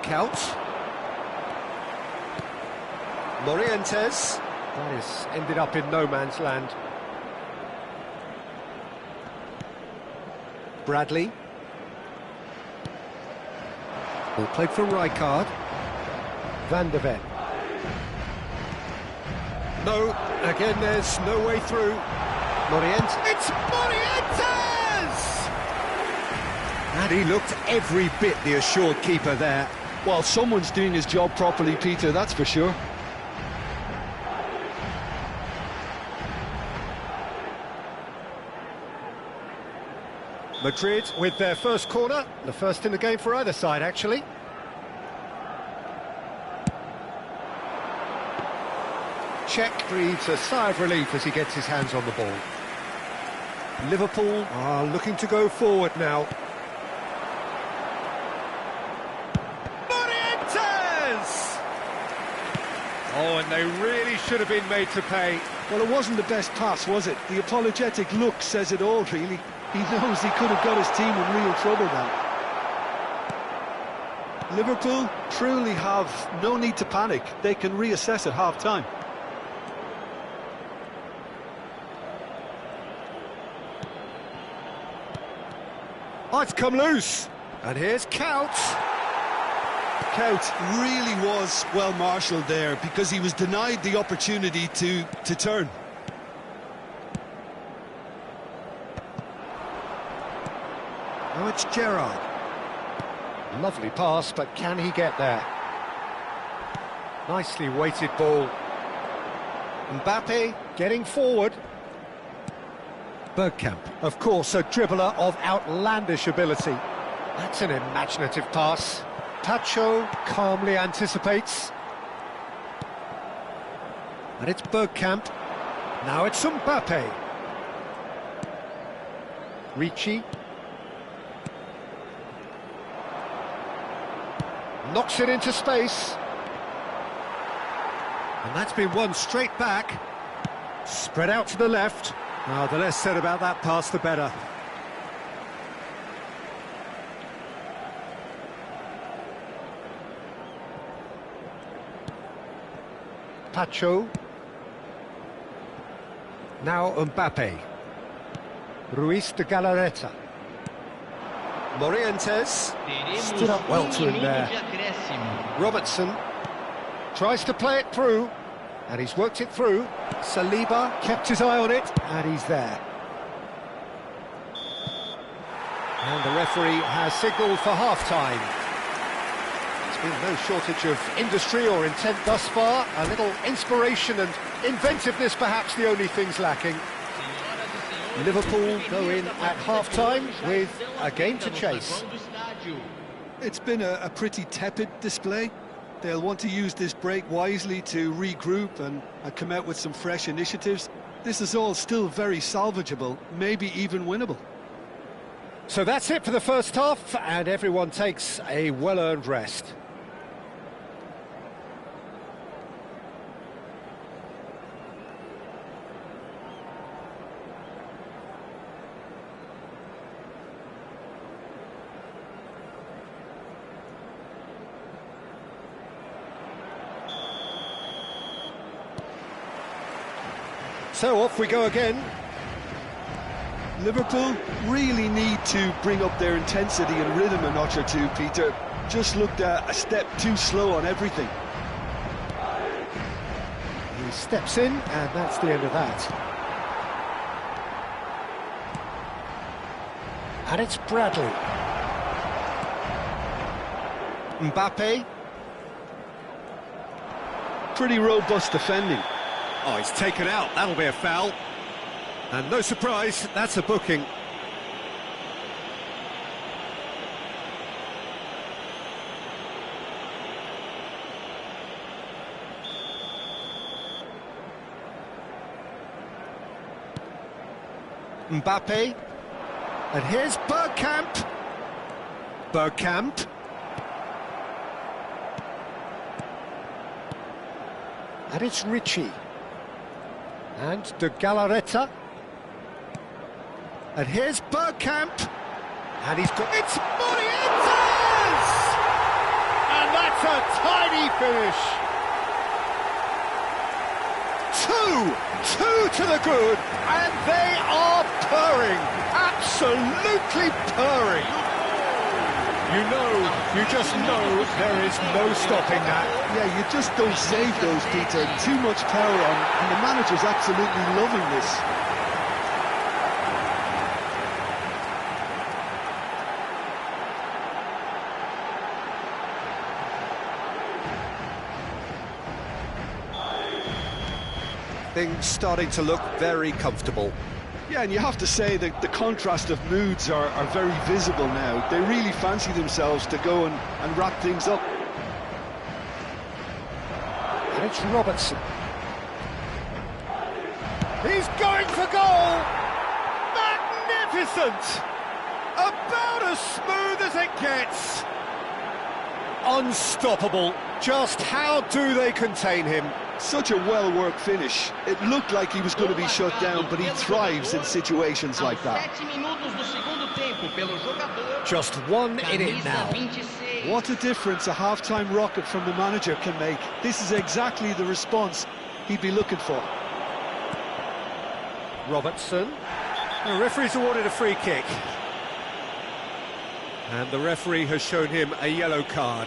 Count. Morientes. That has ended up in no man's land. Bradley. Ball played for Rijkaard. Van de Ven. No, again there's no way through. Morientes. It's Morientes! And he looked every bit the assured keeper there. Well, someone's doing his job properly, Peter, that's for sure. Madrid with their first corner, the first in the game for either side, actually. Cech breathes a sigh of relief as he gets his hands on the ball. Liverpool are looking to go forward now. Morientes! Oh, and they really should have been made to pay. Well, it wasn't the best pass, was it? The apologetic look says it all, really. He knows he could have got his team in real trouble then. Liverpool truly have no need to panic. They can reassess at half-time. Oh, it's come loose. And here's Count. Count really was well marshalled there because he was denied the opportunity to turn. Now it's Gerrard. Lovely pass, but can he get there? Nicely weighted ball. Mbappe getting forward. Bergkamp, of course, a dribbler of outlandish ability. That's an imaginative pass. Pacho calmly anticipates. And it's Bergkamp. Now it's Mbappe. Ricci. Knocks it into space. And that's been won straight back. Spread out to the left. Oh, the less said about that pass, the better. Pacho. Now Mbappe. Ruiz de Galarreta. Morientes. Stood up well to him there. Robertson tries to play it through, and he's worked it through. Saliba kept his eye on it, and he's there. And the referee has signalled for half-time. It's been no shortage of industry or intent thus far. A little inspiration and inventiveness perhaps the only things lacking. Liverpool go in at half-time with a game to chase. It's been a pretty tepid display. They'll want to use this break wisely to regroup and come out with some fresh initiatives. This is all still very salvageable, maybe even winnable. So that's it for the first half, and everyone takes a well-earned rest. So off we go again. Liverpool really need to bring up their intensity and rhythm a notch or two, Peter. Just looked a step too slow on everything. He steps in, and that's the end of that. And it's Bradley. Mbappe. Pretty robust defending. Oh, he's taken out. That'll be a foul. And no surprise, that's a booking. Mbappe. And here's Bergkamp. Bergkamp. And it's Ritchie. And De Galarreta. And here's Bergkamp. And he's got... It's Morientes! And that's a tiny finish. Two to the good, and they are purring, absolutely purring. You just know there is no stopping that. Yeah, you just don't save those, Peter. Too much power on, and the manager's absolutely loving this. Things starting to look very comfortable. Yeah, and you have to say that the contrast of moods are very visible now. They really fancy themselves to go and wrap things up. And it's Robertson. He's going for goal! Magnificent! About as smooth as it gets. Unstoppable. Just how do they contain him? Such a well-worked finish. It looked like he was going to be shut down, but he thrives in situations like that. Just 1 in it now. What a difference a half-time rocket from the manager can make. This is exactly the response he'd be looking for. Robertson. The referee's awarded a free kick. And the referee has shown him a yellow card.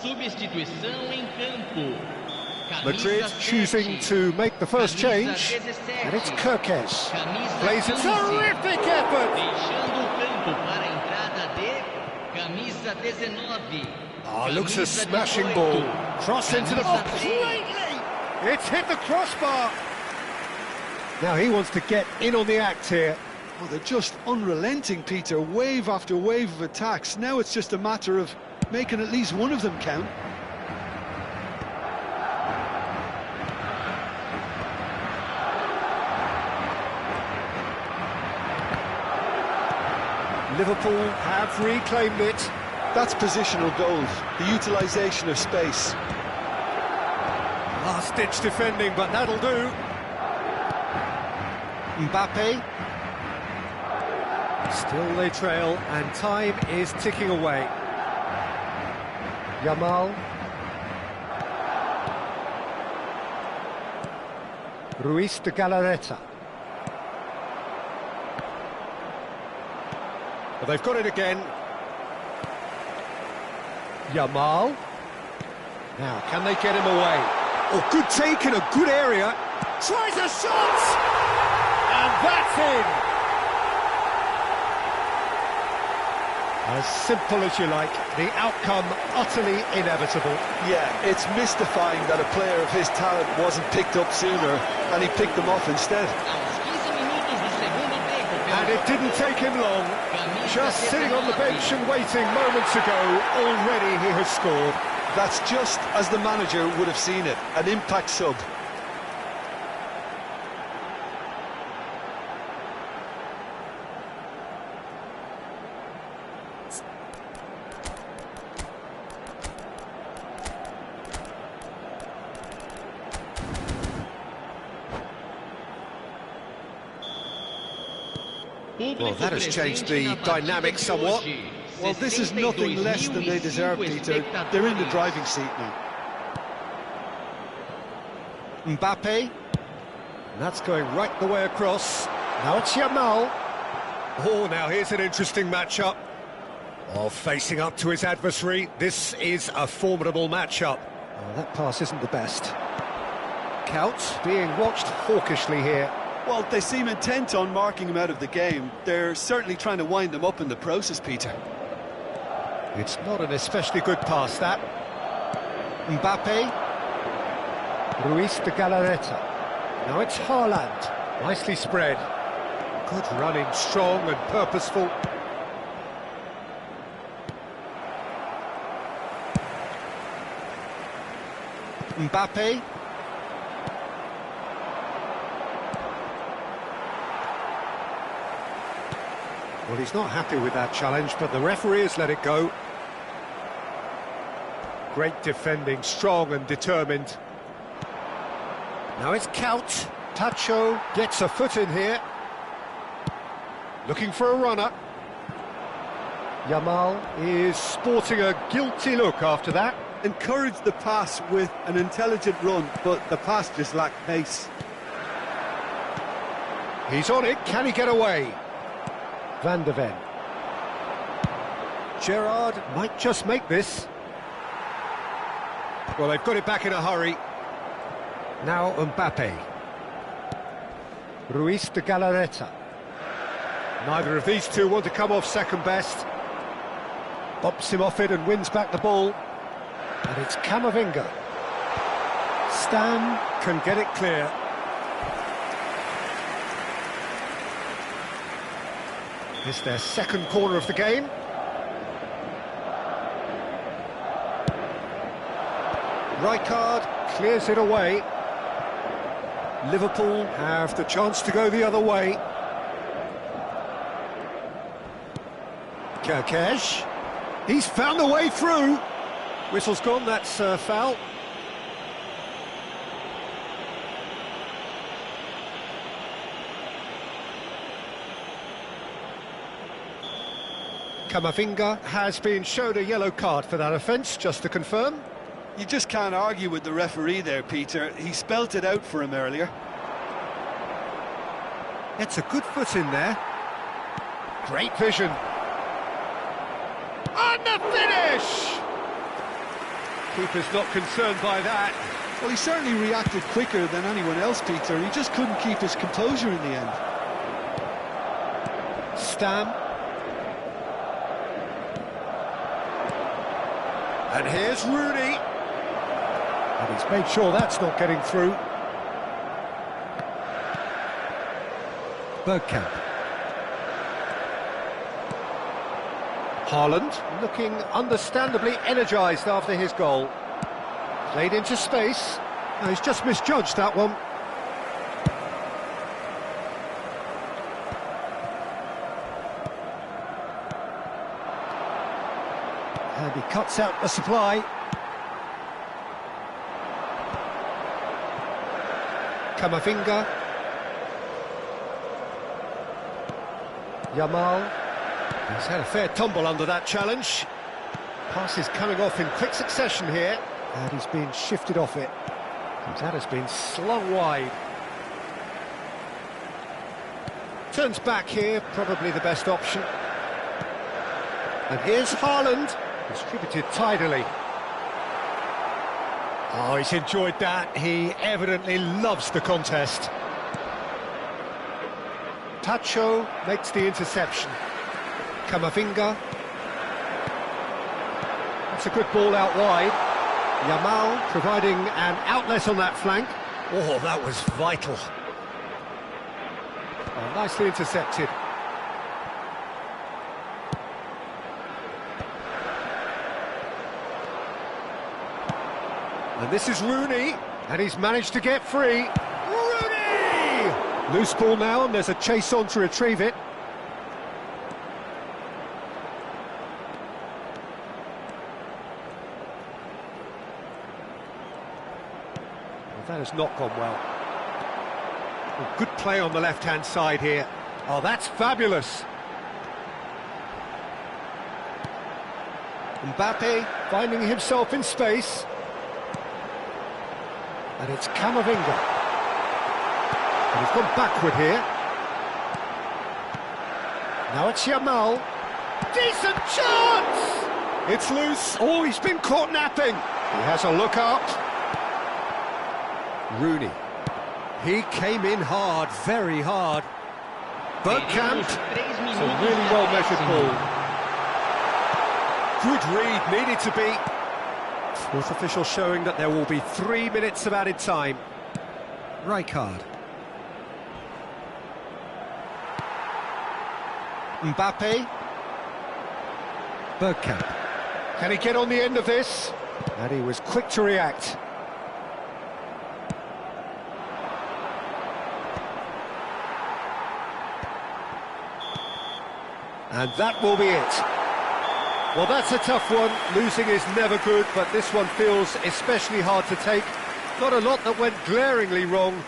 Substituição em campo. Madrid choosing to make the first change, and it's Kirkes. Plays a terrific effort. Deixando o campo para a entrada de camisa 19. Ah, looks a smashing ball. Cross into the box. Completely! It's hit the crossbar. Now he wants to get in on the act here. Well, they're just unrelenting, Peter. Wave after wave of attacks. Now it's just a matter of making at least one of them count. Liverpool have reclaimed it. That's positional goals, the utilisation of space. Last-ditch defending, but that'll do. Mbappe. Still they trail, and time is ticking away. Yamal. Ruiz de Galarreta. Well, they've got it again. Yamal. Now, can they get him away? Oh, good take in a good area. Tries a shot! And that's in! As simple as you like, the outcome utterly inevitable. Yeah, it's mystifying that a player of his talent wasn't picked up sooner, and he picked them off instead. And it didn't take him long. Just sitting on the bench and waiting moments ago, already he has scored. That's just as the manager would have seen it, an impact sub. Well, that has changed the dynamic somewhat. Well, this is nothing less than they deserve, Peter. They're in the driving seat now. Mbappe. And that's going right the way across. Now it's Yamal. Oh, now here's an interesting matchup. Oh, facing up to his adversary. This is a formidable matchup. Oh, that pass isn't the best. Couch being watched hawkishly here. Well, they seem intent on marking him out of the game. They're certainly trying to wind him up in the process, Peter. It's not an especially good pass, that. Mbappe. Ruiz de Galarreta. Now it's Haaland. Nicely spread. Good running, strong and purposeful. Mbappe. Well, he's not happy with that challenge, but the referee has let it go. Great defending, strong and determined. Now it's Couch. Tacho gets a foot in here. Looking for a runner. Yamal is sporting a guilty look after that. Encouraged the pass with an intelligent run, but the pass just lacked pace. He's on it. Can he get away? Van de Ven. Gerrard might just make this. Well, they've got it back in a hurry. Now Mbappe. Ruiz de Galarreta. Neither of these two want to come off second best. Bops him off it and wins back the ball. And it's Camavinga. Stam can get it clear. It's their second corner of the game. Rijkaard clears it away. Liverpool have the chance to go the other way. Kerkez. He's found a way through. Whistle's gone, that's foul. Camavinga has been shown a yellow card for that offence, just to confirm. You just can't argue with the referee there, Peter. He spelt it out for him earlier. It's a good foot in there. Great vision. And the finish! Keeper's not concerned by that. Well, he certainly reacted quicker than anyone else, Peter. He just couldn't keep his composure in the end. Stam. And here's Rooney. And he's made sure that's not getting through. Bergkamp. Haaland looking understandably energised after his goal. Played into space. No, he's just misjudged that one. And he cuts out the supply. Camavinga. Yamal. He's had a fair tumble under that challenge. Pass is coming off in quick succession here, and he's been shifted off it. That has been slung wide. Turns back here, probably the best option. And here's Haaland, distributed tidily. Oh, he's enjoyed that. He evidently loves the contest. Tacho makes the interception. Camavinga. That's a good ball out wide. Yamal providing an outlet on that flank. Oh, that was vital. Oh, nicely intercepted. And this is Rooney, and he's managed to get free. Rooney! Loose ball now, and there's a chase on to retrieve it. That has not gone well. Good play on the left-hand side here. Oh, that's fabulous. Mbappe finding himself in space. And it's Camavinga. And he's gone backward here. Now it's Yamal. Decent chance! It's loose. Oh, he's been caught napping. He has a look up. Rooney. He came in hard, very hard. Bergkamp. It's a really well-measured ball. Good read, needed to be. Fourth official showing that there will be 3 minutes of added time. Rijkaard. Mbappe. Bergkamp. Can he get on the end of this? And he was quick to react. And that will be it. Well, that's a tough one. Losing is never good, but this one feels especially hard to take. Not a lot that went glaringly wrong,